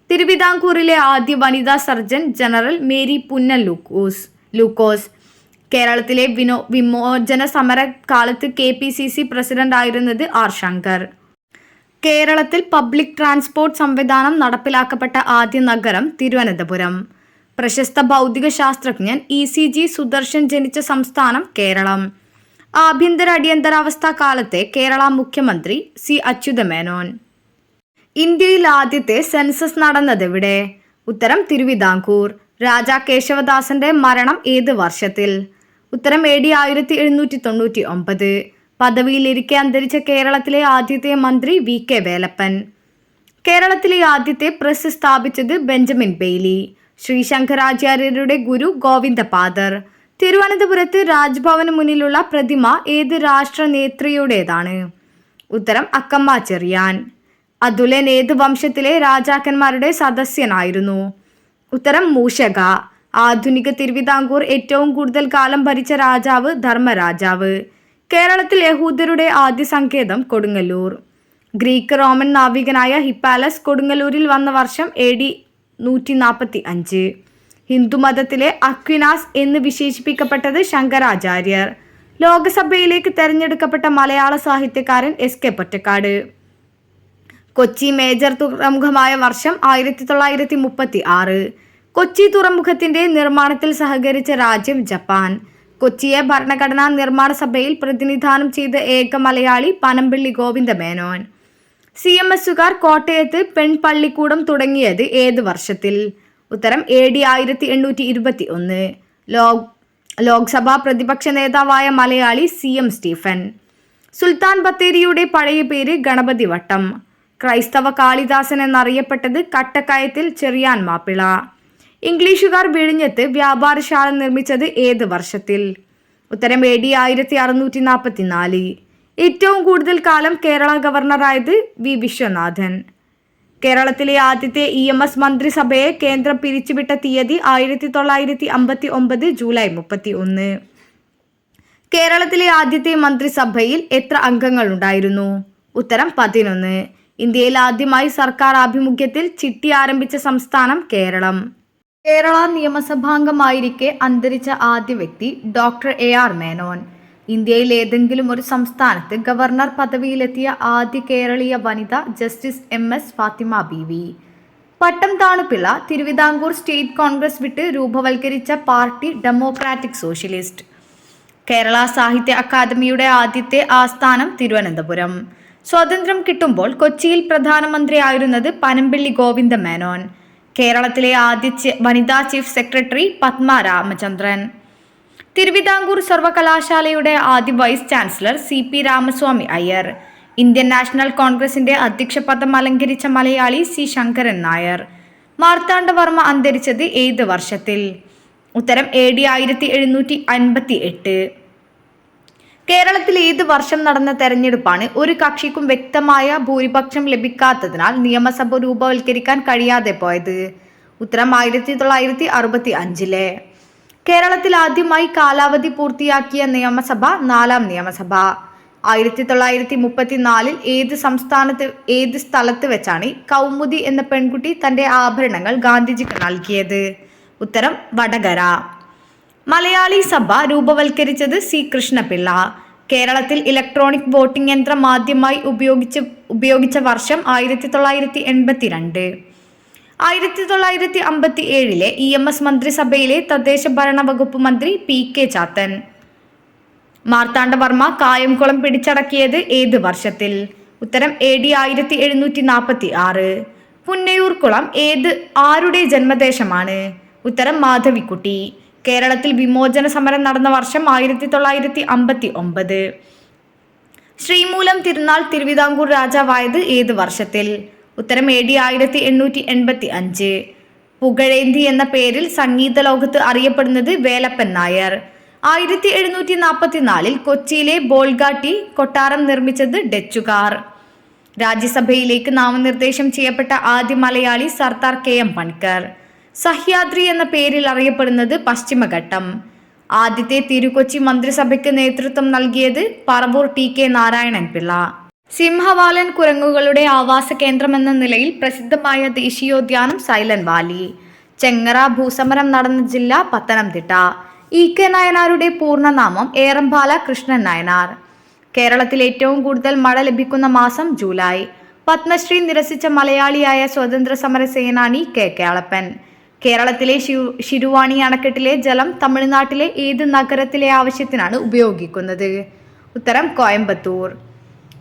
തിരുവിതാംകൂറിലെ ആദ്യ വനിതാ സർജൻ ജനറൽ മേരി പുന്നൻ ലൂക്കോസ്. കേരളത്തിലെ വിമോചന സമര കാലത്ത് KPCC പ്രസിഡന്റ് ആയിരുന്നത് R. ശങ്കർ. കേരളത്തിൽ പബ്ലിക് ട്രാൻസ്പോർട്ട് സംവിധാനം നടപ്പിലാക്കപ്പെട്ട ആദ്യ നഗരം തിരുവനന്തപുരം. പ്രശസ്ത ഭൗതിക ശാസ്ത്രജ്ഞൻ ECG സുദർശൻ ജനിച്ച സംസ്ഥാനം കേരളം. ആഭ്യന്തര അടിയന്തരാവസ്ഥ കാലത്തെ കേരള മുഖ്യമന്ത്രി C. അച്യുതമേനോൻ. ഇന്ത്യയിൽ ആദ്യത്തെ സെൻസസ് നടന്നതെവിടെ? ഉത്തരം തിരുവിതാംകൂർ. രാജാ കേശവദാസന്റെ മരണം ഏത് വർഷത്തിൽ? ഉത്തരം AD 1799. പദവിയിലിരിക്കെ അന്തരിച്ച കേരളത്തിലെ ആദ്യത്തെ മന്ത്രി VK വേലപ്പൻ. കേരളത്തിലെ ആദ്യത്തെ പ്രസ് സ്ഥാപിച്ചത് ബെഞ്ചമിൻ ബെയ്ലി. ശ്രീശങ്കരാചാര്യരുടെ ഗുരു ഗോവിന്ദപാദർ. തിരുവനന്തപുരത്ത് രാജ്ഭവന് മുന്നിലുള്ള പ്രതിമ ഏത് രാഷ്ട്ര നേത്രിയുടേതാണ്? ഉത്തരം അക്കമ്മ ചെറിയാൻ. അതുലൻ ഏത് വംശത്തിലെ രാജാക്കന്മാരുടെ സദസ്യനായിരുന്നു? ഉത്തരം മൂഷക. ആധുനിക തിരുവിതാംകൂർ ഏറ്റവും കൂടുതൽ കാലം ഭരിച്ച രാജാവ് ധർമ്മരാജാവ്. കേരളത്തിൽ യഹൂദരുടെ ആദ്യ സങ്കേതം കൊടുങ്ങല്ലൂർ. ഗ്രീക്ക് റോമൻ നാവികനായ ഹിപ്പാലസ് കൊടുങ്ങല്ലൂരിൽ വന്ന വർഷം AD 145. ഹിന്ദുമതത്തിലെ അക്വിനാസ് എന്ന് വിശേഷിപ്പിക്കപ്പെട്ടത് ശങ്കരാചാര്യർ. ലോകസഭയിലേക്ക് തെരഞ്ഞെടുക്കപ്പെട്ട മലയാള സാഹിത്യകാരൻ SK പൊറ്റക്കാട്. കൊച്ചി മേജർ തുറമുഖമായ വർഷം 1936. കൊച്ചി തുറമുഖത്തിന്റെ നിർമ്മാണത്തിൽ സഹകരിച്ച രാജ്യം ജപ്പാൻ. കൊച്ചിയെ ഭരണഘടനാ നിർമ്മാണ സഭയിൽ പ്രതിനിധാനം ചെയ്ത ഏക മലയാളി പനമ്പിള്ളി ഗോവിന്ദ മേനോൻ. CMSകാർ കോട്ടയത്ത് പെൺപള്ളിക്കൂടം തുടങ്ങിയത് ഏത് വർഷത്തിൽ? ഉത്തരം AD 1821. ലോക്സഭാ പ്രതിപക്ഷ നേതാവായ മലയാളി CM സ്റ്റീഫൻ. സുൽത്താൻ ബത്തേരിയുടെ പഴയ പേര് ഗണപതി വട്ടം. ക്രൈസ്തവ കാളിദാസൻ എന്നറിയപ്പെട്ടത് കട്ടക്കയത്തിൽ ചെറിയാൻ മാപ്പിള. ഇംഗ്ലീഷുകാർ വിഴിഞ്ഞത്ത് വ്യാപാരശാല നിർമ്മിച്ചത് ഏത് വർഷത്തിൽ? ഉത്തരം AD 1644. ഏറ്റവും കൂടുതൽ കാലം കേരള ഗവർണറായത് V. വിശ്വനാഥൻ. കേരളത്തിലെ ആദ്യത്തെ EMS മന്ത്രിസഭയെ കേന്ദ്രം പിരിച്ചുവിട്ട തീയതി 1959 ജൂലൈ 31. കേരളത്തിലെ ആദ്യത്തെ മന്ത്രിസഭയിൽ എത്ര അംഗങ്ങൾ ഉണ്ടായിരുന്നു? ഉത്തരം 11. ഇന്ത്യയിൽ ആദ്യമായി സർക്കാർ ആഭിമുഖ്യത്തിൽ ചിട്ടി ആരംഭിച്ച സംസ്ഥാനം കേരളം. കേരള നിയമസഭാംഗമായിരിക്കെ അന്തരിച്ച ആദ്യ വ്യക്തി ഡോക്ടർ AR മേനോൻ. ഇന്ത്യയിൽ ഏതെങ്കിലും ഒരു സംസ്ഥാനത്ത് ഗവർണർ പദവിയിലെത്തിയ ആദ്യ കേരളീയ വനിത ജസ്റ്റിസ് MS ഫാത്തിമ BV. പട്ടം താണുപിള്ള തിരുവിതാംകൂർ സ്റ്റേറ്റ് കോൺഗ്രസ് വിട്ട് രൂപവൽക്കരിച്ച പാർട്ടി ഡെമോക്രാറ്റിക് സോഷ്യലിസ്റ്റ്. കേരള സാഹിത്യ അക്കാദമിയുടെ ആദ്യത്തെ ആസ്ഥാനം തിരുവനന്തപുരം. സ്വാതന്ത്ര്യം കിട്ടുമ്പോൾ കൊച്ചിയിൽ പ്രധാനമന്ത്രിയായിരുന്നത് പനമ്പിള്ളി ഗോവിന്ദ മേനോൻ. കേരളത്തിലെ ആദ്യ വനിതാ ചീഫ് സെക്രട്ടറി പത്മ രാമചന്ദ്രൻ. തിരുവിതാംകൂർ സർവകലാശാലയുടെ ആദ്യ vice chancellor CP Ramaswamy Iyer. Indian National കോൺഗ്രസിന്റെ അധ്യക്ഷ പദം അലങ്കരിച്ച മലയാളി C. ശങ്കരൻ നായർ. മാർത്താണ്ഡവർമ്മ അന്തരിച്ചത് ഏത് വർഷത്തിൽ? ഉത്തരം AD 1758. കേരളത്തിൽ ഏത് വർഷം നടന്ന തെരഞ്ഞെടുപ്പാണ് ഒരു കക്ഷിക്കും വ്യക്തമായ ഭൂരിപക്ഷം ലഭിക്കാത്തതിനാൽ നിയമസഭ രൂപവൽക്കരിക്കാൻ കഴിയാതെ പോയത്? ഉത്തരം 1965. കേരളത്തിൽ ആദ്യമായി കാലാവധി പൂർത്തിയാക്കിയ നിയമസഭ 4ാം നിയമസഭ. 1934 ഏത് സ്ഥലത്ത് വെച്ചാണ് കൗമുദി എന്ന പെൺകുട്ടി തന്റെ ആഭരണങ്ങൾ ഗാന്ധിജിക്ക് നൽകിയത്? ഉത്തരം വടകര. മലയാളി സഭ രൂപവൽക്കരിച്ചത് C. കൃഷ്ണപിള്ള. കേരളത്തിൽ ഇലക്ട്രോണിക് വോട്ടിംഗ് യന്ത്രം ആദ്യമായി ഉപയോഗിച്ച വർഷം 1982. 1957 EMS മന്ത്രിസഭയിലെ തദ്ദേശ ഭരണ വകുപ്പ് മന്ത്രി PK ചാത്തൻ. മാർത്താണ്ഡവർമ്മ കായംകുളം പിടിച്ചടക്കിയത് ഏത് വർഷത്തിൽ? ഉത്തരം AD 1746. പുന്നയൂർകുളം ആരുടെ ജന്മദേശമാണ്? ഉത്തരം മാധവിക്കുട്ടി. കേരളത്തിൽ വിമോചന സമരം നടന്ന വർഷം 1959. ശ്രീമൂലം തിരുനാൾ തിരുവിതാംകൂർ രാജാവായത് ഏത് വർഷത്തിൽ? ഉത്തരം AD 1885. പുകഴേന്തി എന്ന പേരിൽ സംഗീത ലോകത്ത് അറിയപ്പെടുന്നത് വേലപ്പൻ നായർ. 1744 കൊച്ചിയിലെ ബോൾഗാട്ടി കൊട്ടാരം നിർമ്മിച്ചത് ഡച്ചുകാർ. രാജ്യസഭയിലേക്ക് നാമനിർദ്ദേശം ചെയ്യപ്പെട്ട ആദ്യ മലയാളി സർദാർ KM പണിക്കർ. സഹ്യാദ്രി എന്ന പേരിൽ അറിയപ്പെടുന്നത് പശ്ചിമഘട്ടം. ആദ്യത്തെ തിരുക്കൊച്ചി മന്ത്രിസഭയ്ക്ക് നേതൃത്വം നൽകിയത് പറവൂർ TK നാരായണൻ പിള്ള. സിംഹവാലൻ കുരങ്ങുകളുടെ ആവാസ കേന്ദ്രമെന്ന നിലയിൽ പ്രസിദ്ധമായ ദേശീയോദ്യാനം സൈലന്റ് വാലി. ചെങ്ങറ ഭൂസമരം നടന്ന ജില്ല പത്തനംതിട്ട. EK നായനാരുടെ പൂർണ്ണനാമം ഏറമ്പാല കൃഷ്ണൻ നായനാർ. കേരളത്തിൽ ഏറ്റവും കൂടുതൽ മഴ ലഭിക്കുന്ന മാസം ജൂലൈ. പത്മശ്രീ നിരസിച്ച മലയാളിയായ സ്വതന്ത്ര സമര സേനാനി K. കേളപ്പൻ. കേരളത്തിലെ ശിരുവാണി അണക്കെട്ടിലെ ജലം തമിഴ്നാട്ടിലെ ഏത് നഗരത്തിലെ ആവശ്യത്തിനാണ് ഉപയോഗിക്കുന്നത്? ഉത്തരം കോയമ്പത്തൂർ.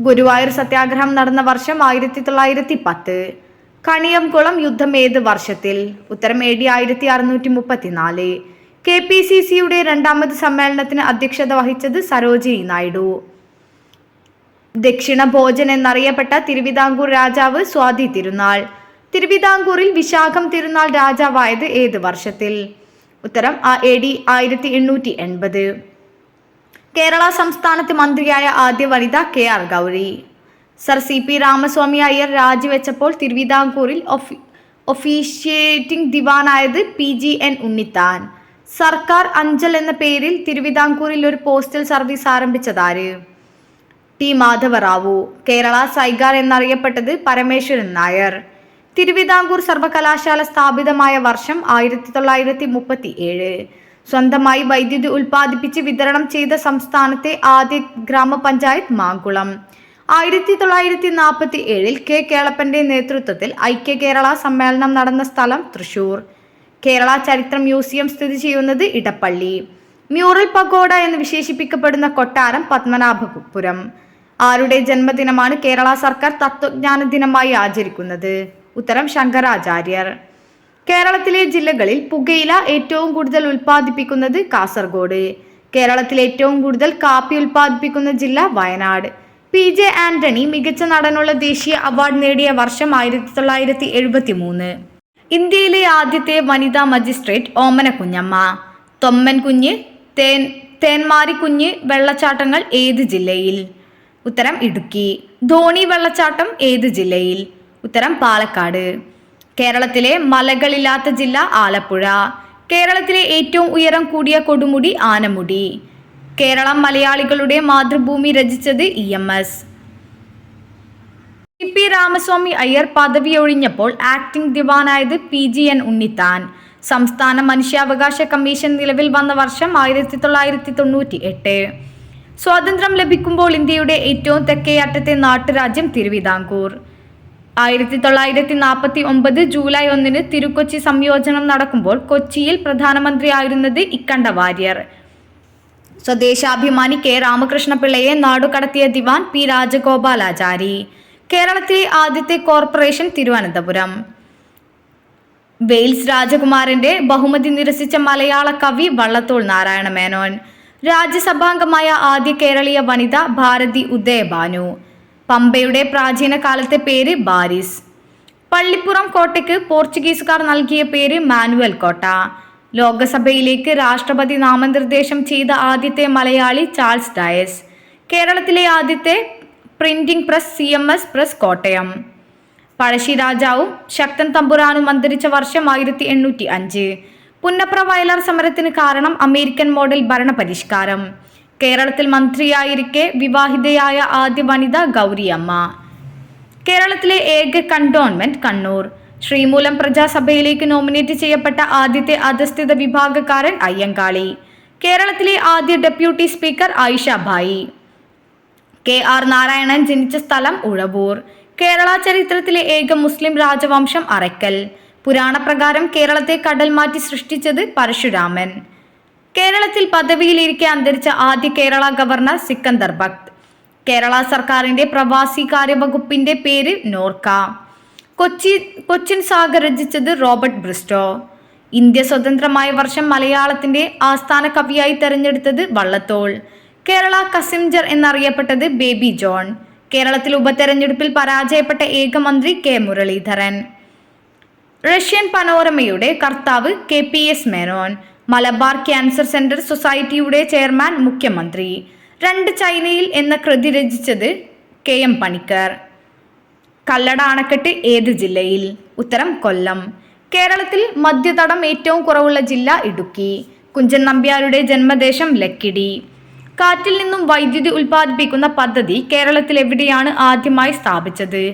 ഗുരുവായൂർ സത്യാഗ്രഹം നടന്ന വർഷം 1910. കണിയംകുളം യുദ്ധം ഏത് വർഷത്തിൽ? ഉത്തരം AD 1634. KPCCയുടെ 2ാമത് സമ്മേളനത്തിന് അധ്യക്ഷത വഹിച്ചത് സരോജിനി നായിഡു. ദക്ഷിണ ഭോജൻ എന്നറിയപ്പെട്ട തിരുവിതാംകൂർ രാജാവ് സ്വാതി തിരുനാൾ. തിരുവിതാംകൂറിൽ വിശാഖം തിരുനാൾ രാജാവായത് ഏത് വർഷത്തിൽ? ഉത്തരം AD 1880. കേരള സംസ്ഥാനത്ത് മന്ത്രിയായ ആദ്യ വനിത KR Gouri. Sir CP Ramaswamy Iyer രാജിവെച്ചപ്പോൾ തിരുവിതാംകൂറിൽ ഒഫീഷ്യേറ്റിംഗ് ദിവാനായത് PGN ഉണ്ണിത്താൻ. സർക്കാർ അഞ്ചൽ എന്ന പേരിൽ തിരുവിതാംകൂറിൽ ഒരു പോസ്റ്റൽ സർവീസ് ആരംഭിച്ചതാര്? T. മാധവറാവു. കേരള സൈഗാർ എന്നറിയപ്പെട്ടത് പരമേശ്വരൻ നായർ. തിരുവിതാംകൂർ സർവകലാശാല സ്ഥാപിതമായ വർഷം 1937. സ്വന്തമായി വൈദ്യുതി ഉൽപ്പാദിപ്പിച്ച് വിതരണം ചെയ്ത സംസ്ഥാനത്തെ ആദ്യ ഗ്രാമപഞ്ചായത്ത് മാങ്കുളം. 1947 K. കേളപ്പന്റെ നേതൃത്വത്തിൽ ഐക്യ കേരള സമ്മേളനം നടന്ന സ്ഥലം തൃശൂർ. കേരള ചരിത്ര മ്യൂസിയം സ്ഥിതി ചെയ്യുന്നത് ഇടപ്പള്ളി. മ്യൂറൽ പഗോഡ എന്ന് വിശേഷിപ്പിക്കപ്പെടുന്ന കൊട്ടാരം പത്മനാഭപുരം. ആരുടെ ജന്മദിനമാണ് കേരള സർക്കാർ തത്വജ്ഞാന ദിനമായി ആചരിക്കുന്നത്? ഉത്തരം ശങ്കരാചാര്യർ. കേരളത്തിലെ ജില്ലകളിൽ പുകയില ഏറ്റവും കൂടുതൽ ഉൽപ്പാദിപ്പിക്കുന്നത് കാസർഗോഡ്. കേരളത്തിൽ ഏറ്റവും കൂടുതൽ കാപ്പി ഉൽപ്പാദിപ്പിക്കുന്ന ജില്ല വയനാട്. PJ ആന്റണി മികച്ച നടനുള്ള ദേശീയ അവാർഡ് നേടിയ വർഷം 1973. ഇന്ത്യയിലെ ആദ്യത്തെ വനിതാ മജിസ്ട്രേറ്റ് ഓമന കുഞ്ഞമ്മ. തൊമ്മൻ കുഞ്ഞ്, തേന്മാരിക്കുഞ്ഞ് വെള്ളച്ചാട്ടങ്ങൾ ഏത് ജില്ലയിൽ? ഉത്തരം ഇടുക്കി. ധോണി വെള്ളച്ചാട്ടം ഏത് ജില്ലയിൽ? ഉത്തരം പാലക്കാട്. കേരളത്തിലെ മലകളില്ലാത്ത ജില്ല ആലപ്പുഴ. കേരളത്തിലെ ഏറ്റവും ഉയരം കൂടിയ കൊടുമുടി ആനമുടി. കേരളം മലയാളികളുടെ മാതൃഭൂമി രചിച്ചത് EMS. CP രാമസ്വാമി അയ്യർ പദവിയൊഴിഞ്ഞപ്പോൾ ആക്ടിംഗ് ദിവാനായത് PGN ഉണ്ണിത്താൻ. സംസ്ഥാന മനുഷ്യാവകാശ കമ്മീഷൻ നിലവിൽ വന്ന വർഷം 1998. സ്വാതന്ത്ര്യം ലഭിക്കുമ്പോൾ ഇന്ത്യയുടെ ഏറ്റവും തെക്കേ അറ്റത്തെ നാട്ടുരാജ്യം തിരുവിതാംകൂർ. 1949 ജൂലൈ 1 തിരുക്കൊച്ചി സംയോജനം നടക്കുമ്പോൾ കൊച്ചിയിൽ പ്രധാനമന്ത്രിയായിരുന്നത് ഇക്കണ്ട വാര്യർ. സ്വദേശാഭിമാനി K രാമകൃഷ്ണപിള്ളയെ നാടുകടത്തിയ ദിവാൻ P രാജഗോപാലാചാരി. കേരളത്തിലെ ആദ്യത്തെ കോർപ്പറേഷൻ തിരുവനന്തപുരം. വെയിൽസ് രാജകുമാരന്റെ ബഹുമതി നിരസിച്ച മലയാള കവി വള്ളത്തോൾ നാരായണ മേനോൻ. രാജ്യസഭാംഗമായ ആദ്യ കേരളീയ വനിത ഭാരതി ഉദയഭാനു. പമ്പയുടെ പ്രാചീന കാലത്തെ പേര് ബാരിസ്. പള്ളിപ്പുറം കോട്ടയ്ക്ക് പോർച്ചുഗീസുകാർ നൽകിയ പേര് മാനുവൽ കോട്ട. ലോകസഭയിലേക്ക് രാഷ്ട്രപതി നാമനിർദ്ദേശം ചെയ്ത ആദ്യത്തെ മലയാളി ചാൾസ് ഡയസ്. കേരളത്തിലെ ആദ്യത്തെ printing press CMS press Kottayam. Pazhassi രാജാവും ശക്തൻ തമ്പുരാനും അന്തരിച്ച വർഷം 1805. പുന്നപ്ര വയലാർ സമരത്തിന് കാരണം അമേരിക്കൻ മോഡൽ ഭരണ പരിഷ്കാരം. കേരളത്തിൽ മന്ത്രിയായിരിക്കെ വിവാഹിതയായ ആദ്യ വനിത ഗൗരിയമ്മ. കേരളത്തിലെ ഏക കണ്ടോൺമെന്റ് കണ്ണൂർ. ശ്രീമൂലം പ്രജാസഭയിലേക്ക് നോമിനേറ്റ് ചെയ്യപ്പെട്ട ആദ്യത്തെ അധസ്ഥിത വിഭാഗക്കാരൻ അയ്യങ്കാളി. കേരളത്തിലെ ആദ്യ deputy speaker Ayisha Bai. KR Narayanan ജനിച്ച സ്ഥലം ഉഴവൂർ. കേരള ചരിത്രത്തിലെ ഏക മുസ്ലിം രാജവംശം അറയ്ക്കൽ. പുരാണപ്രകാരം കേരളത്തെ കടൽ മാറ്റി സൃഷ്ടിച്ചത് പരശുരാമൻ. കേരളത്തിൽ പദവിയിലിരിക്കെ അന്തരിച്ച ആദ്യ കേരള ഗവർണർ സിക്കന്ദർ ഭക്ത്. കേരള സർക്കാരിന്റെ പ്രവാസി കാര്യ വകുപ്പിന്റെ പേര് നോർക്ക. കൊച്ചിൻ സാഗ രചിച്ചത് റോബർട്ട് ബ്രിസ്റ്റോ. ഇന്ത്യ സ്വതന്ത്രമായ വർഷം മലയാളത്തിന്റെ ആസ്ഥാന കവിയായി തെരഞ്ഞെടുത്തത് വള്ളത്തോൾ. കേരള കസിംജർ എന്നറിയപ്പെട്ടത് ബേബി ജോൺ. കേരളത്തിൽ ഉപതെരഞ്ഞെടുപ്പിൽ പരാജയപ്പെട്ട ഏക മന്ത്രി K മുരളീധരൻ. റഷ്യൻ പനോരമയുടെ കർത്താവ് KPS Menon. Malabar cancer centre സൊസൈറ്റിയുടെ ചെയർമാൻ മുഖ്യമന്ത്രി. 2 ചൈനയിൽ എന്ന കൃതി രചിച്ചത് KM പണിക്കർ. കല്ലട അണക്കെട്ട് ഏത് ജില്ലയിൽ? ഉത്തരം കൊല്ലം. കേരളത്തിൽ മധ്യതടം ഏറ്റവും കുറവുള്ള ജില്ല ഇടുക്കി. കുഞ്ചൻ നമ്പ്യാരുടെ ജന്മദേശം ലക്കിടി. കാറ്റിൽ നിന്നും വൈദ്യുതി ഉൽപ്പാദിപ്പിക്കുന്ന പദ്ധതി കേരളത്തിൽ എവിടെയാണ് ആദ്യമായി സ്ഥാപിച്ചത്?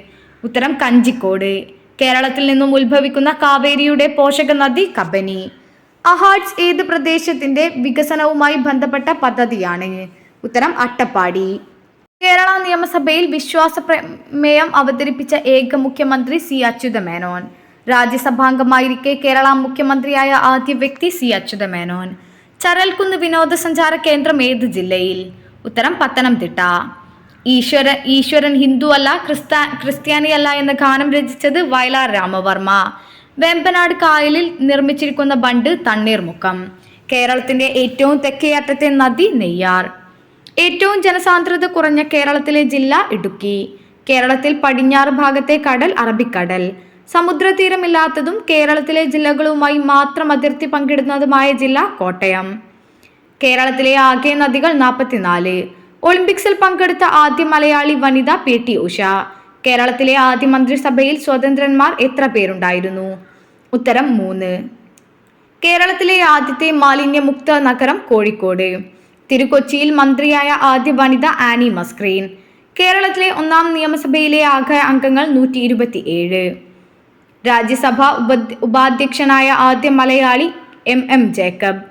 ഉത്തരം കഞ്ചിക്കോട്. കേരളത്തിൽ നിന്നും ഉത്ഭവിക്കുന്ന കാവേരിയുടെ പോഷക നദി കബനി. അഹാഡ്സ് ഏത് പ്രദേശത്തിന്റെ വികസനവുമായി ബന്ധപ്പെട്ട പദ്ധതിയാണ്? ഉത്തരം അട്ടപ്പാടി. കേരള നിയമസഭയിൽ വിശ്വാസ പ്രമേയം അവതരിപ്പിച്ച ഏക മുഖ്യമന്ത്രി C അച്യുതമേനോൻ. രാജ്യസഭാംഗമായിരിക്കെ കേരള മുഖ്യമന്ത്രിയായ ആദ്യ വ്യക്തി C അച്യുതമേനോൻ. ചരൽക്കുന്ന് വിനോദസഞ്ചാര കേന്ദ്രം ഏത് ജില്ലയിൽ? ഉത്തരം പത്തനംതിട്ട. ഈശ്വരൻ ഹിന്ദു അല്ല ക്രിസ്ത്യാനിയല്ല എന്ന ഗാനം രചിച്ചത് വയലാർ രാമവർമ്മ. വേമ്പനാട് കായലിൽ നിർമ്മിച്ചിരിക്കുന്ന ബണ്ട് തണ്ണീർമുക്കം. കേരളത്തിന്റെ ഏറ്റവും തെക്കേ അറ്റത്തെ നദി നെയ്യാർ. ഏറ്റവും ജനസാന്ദ്രത കുറഞ്ഞ കേരളത്തിലെ ജില്ല ഇടുക്കി. കേരളത്തിൽ പടിഞ്ഞാറ് ഭാഗത്തെ കടൽ അറബിക്കടൽ. സമുദ്രതീരമില്ലാത്തതും കേരളത്തിലെ ജില്ലകളുമായി മാത്രം അതിർത്തി പങ്കിടുന്നതുമായ ജില്ല കോട്ടയം. കേരളത്തിലെ ആകെ നദികൾ 44. ഒളിമ്പിക്സിൽ പങ്കെടുത്ത ആദ്യ മലയാളി വനിത PT ഉഷ. കേരളത്തിലെ ആദ്യ മന്ത്രിസഭയിൽ സ്വതന്ത്രന്മാർ എത്ര പേരുണ്ടായിരുന്നു? ഉത്തരം 3. കേരളത്തിലെ ആദ്യത്തെ മാലിന്യമുക്ത നഗരം കോഴിക്കോട്. തിരുക്കൊച്ചിയിൽ മന്ത്രിയായ ആദ്യ വനിത ആനി മസ്ക്രീൻ. കേരളത്തിലെ 1-ാം നിയമസഭയിലെ ആകെ അംഗങ്ങൾ 127. രാജ്യസഭ ഉപാധ്യക്ഷനായ ആദ്യ മലയാളി MM ജേക്കബ്.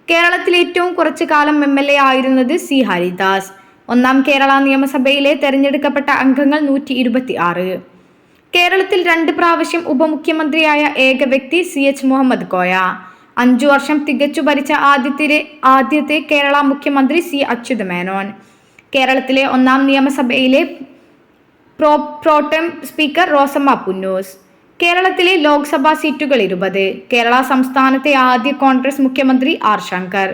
കേരളത്തിൽ ഏറ്റവും കുറച്ചു കാലം MLA ആയിരുന്നത് C ഹരിദാസ്. 1-ാം കേരള നിയമസഭയിലെ തെരഞ്ഞെടുക്കപ്പെട്ട അംഗങ്ങൾ 126. കേരളത്തിൽ 2 പ്രാവശ്യം ഉപമുഖ്യമന്ത്രിയായ ഏക വ്യക്തി CH മുഹമ്മദ് കോയ. 5 വർഷം തികച്ചു ഭരിച്ച ആദ്യത്തെ കേരള മുഖ്യമന്ത്രി സി അച്യുതമേനോൻ. കേരളത്തിലെ 1-ാം നിയമസഭയിലെ പ്രോട്ടം സ്പീക്കർ റോസമ്മ പുന്നൂസ്. കേരളത്തിലെ ലോക്സഭാ സീറ്റുകൾ 20. കേരള സംസ്ഥാനത്തെ ആദ്യ കോൺഗ്രസ് മുഖ്യമന്ത്രി ആർ ശങ്കർ.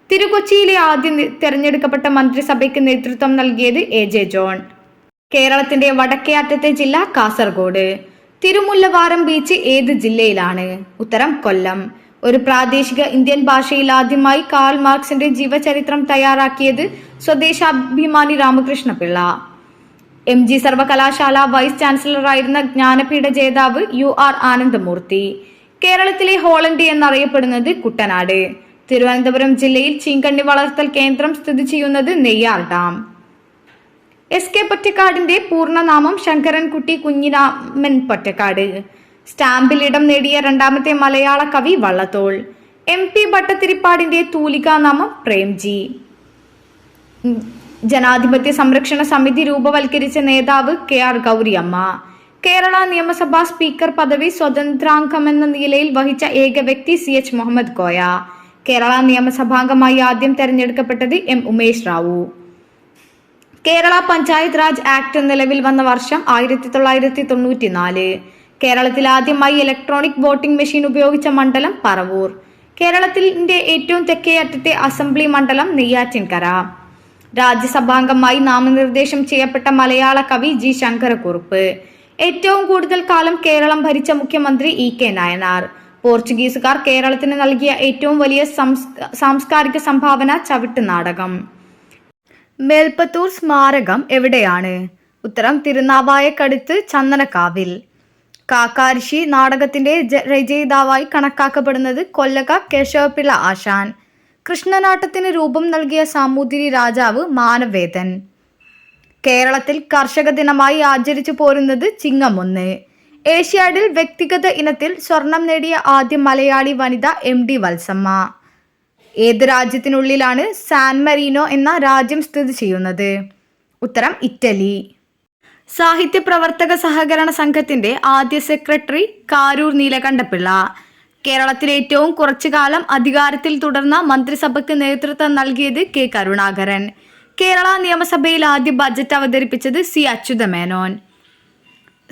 തിരുക്കൊച്ചിയിലെ ആദ്യം തെരഞ്ഞെടുക്കപ്പെട്ട മന്ത്രിസഭയ്ക്ക് നേതൃത്വം നൽകിയത് എ.ജെ. ജോൺ. കേരളത്തിന്റെ വടക്കേ അറ്റത്തെ ജില്ല കാസർഗോഡ്. തിരുമുല്ലവാരം ബീച്ച് ഏത് ജില്ലയിലാണ്? ഉത്തരം കൊല്ലം. ഒരു പ്രാദേശിക ഇന്ത്യൻ ഭാഷയിൽ ആദ്യമായി കാൾ മാർക്സിന്റെ ജീവചരിത്രം തയ്യാറാക്കിയത് സ്വദേശാഭിമാനി രാമകൃഷ്ണപിള്ള. MG സർവകലാശാല വൈസ് ചാൻസലറായിരുന്ന ജ്ഞാനപീഠ ജേതാവ് UR ആനന്ദമൂർത്തി. കേരളത്തിലെ ഹോളണ്ട് എന്നറിയപ്പെടുന്നത് കുട്ടനാട്. തിരുവനന്തപുരം ജില്ലയിൽ ചീങ്കണ്ണി വളർത്തൽ കേന്ദ്രം സ്ഥിതി ചെയ്യുന്നത് നെയ്യാർ ഡാം. SK പൊറ്റക്കാടിന്റെ പൂർണ്ണനാമം ശങ്കരൻകുട്ടി കുഞ്ഞിരാമൻ പൊറ്റക്കാട്. സ്റ്റാമ്പിൽ ഇടം നേടിയ 2ാമത്തെ മലയാള കവി വള്ളത്തോൾ. MP ഭട്ടതിരിപ്പാടിന്റെ തൂലികാനാമം പ്രേംജി. ജനാധിപത്യ സംരക്ഷണ സമിതി രൂപവൽക്കരിച്ച നേതാവ് KR ഗൗരിയമ്മ. കേരള നിയമസഭാ സ്പീക്കർ പദവി സ്വതന്ത്രാംഗമെന്ന നിലയിൽ വഹിച്ച ഏക വ്യക്തി CH മുഹമ്മദ് കോയ. കേരള നിയമസഭാംഗമായി ആദ്യം തെരഞ്ഞെടുക്കപ്പെട്ടത് M ഉമേഷ് റാവു. കേരള പഞ്ചായത്ത് രാജ് ആക്ട് നിലവിൽ വന്ന വർഷം 1994. കേരളത്തിൽ ആദ്യമായി ഇലക്ട്രോണിക് വോട്ടിംഗ് മെഷീൻ ഉപയോഗിച്ച മണ്ഡലം പറവൂർ. കേരളത്തിന്റെ ഏറ്റവും തെക്കേ അറ്റത്തെ അസംബ്ലി മണ്ഡലം നെയ്യാറ്റിൻകര. രാജ്യസഭാംഗമായി നാമനിർദ്ദേശം ചെയ്യപ്പെട്ട മലയാള കവി G ശങ്കരക്കുറുപ്പ്. ഏറ്റവും കൂടുതൽ കാലം കേരളം ഭരിച്ച മുഖ്യമന്ത്രി E.K. നായനാർ. പോർച്ചുഗീസുകാർ കേരളത്തിന് നൽകിയ ഏറ്റവും വലിയ സാംസ്കാരിക സംഭാവന ചവിട്ട് നാടകം. മേൽപ്പത്തൂർ സ്മാരകം എവിടെയാണ്? ഉത്തരം തിരുനാവായക്കടുത്ത് ചന്ദനക്കാവിൽ. കാക്കാരിശി നാടകത്തിന്റെ രചയിതാവായി കണക്കാക്കപ്പെടുന്നത് കൊല്ലക കേശവപിള്ള ആശാൻ. കൃഷ്ണനാട്ടത്തിന് രൂപം നൽകിയ സാമൂതിരി രാജാവ് മാനവേദൻ. കേരളത്തിൽ കർഷക ദിനമായി ആചരിച്ചു പോരുന്നത് ചിങ്ങം 1. ഏഷ്യാഡിൽ വ്യക്തിഗത ഇനത്തിൽ സ്വർണം നേടിയ ആദ്യ മലയാളി വനിത MD വത്സമ്മ. ഏത് രാജ്യത്തിനുള്ളിലാണ് സാൻ മരീനോ എന്ന രാജ്യം സ്ഥിതി ചെയ്യുന്നത്? ഉത്തരം ഇറ്റലി. സാഹിത്യ പ്രവർത്തക സഹകരണ സംഘത്തിന്റെ ആദ്യ സെക്രട്ടറി കാരൂർ നീലകണ്ഠപിള്ള. കേരളത്തിൽ ഏറ്റവും കുറച്ചു കാലം അധികാരത്തിൽ തുടർന്ന മന്ത്രിസഭയ്ക്ക് നേതൃത്വം നൽകിയത് K. കരുണാകരൻ. കേരള നിയമസഭയിൽ ആദ്യ ബജറ്റ് അവതരിപ്പിച്ചത് C. അച്യുതമേനോൻ.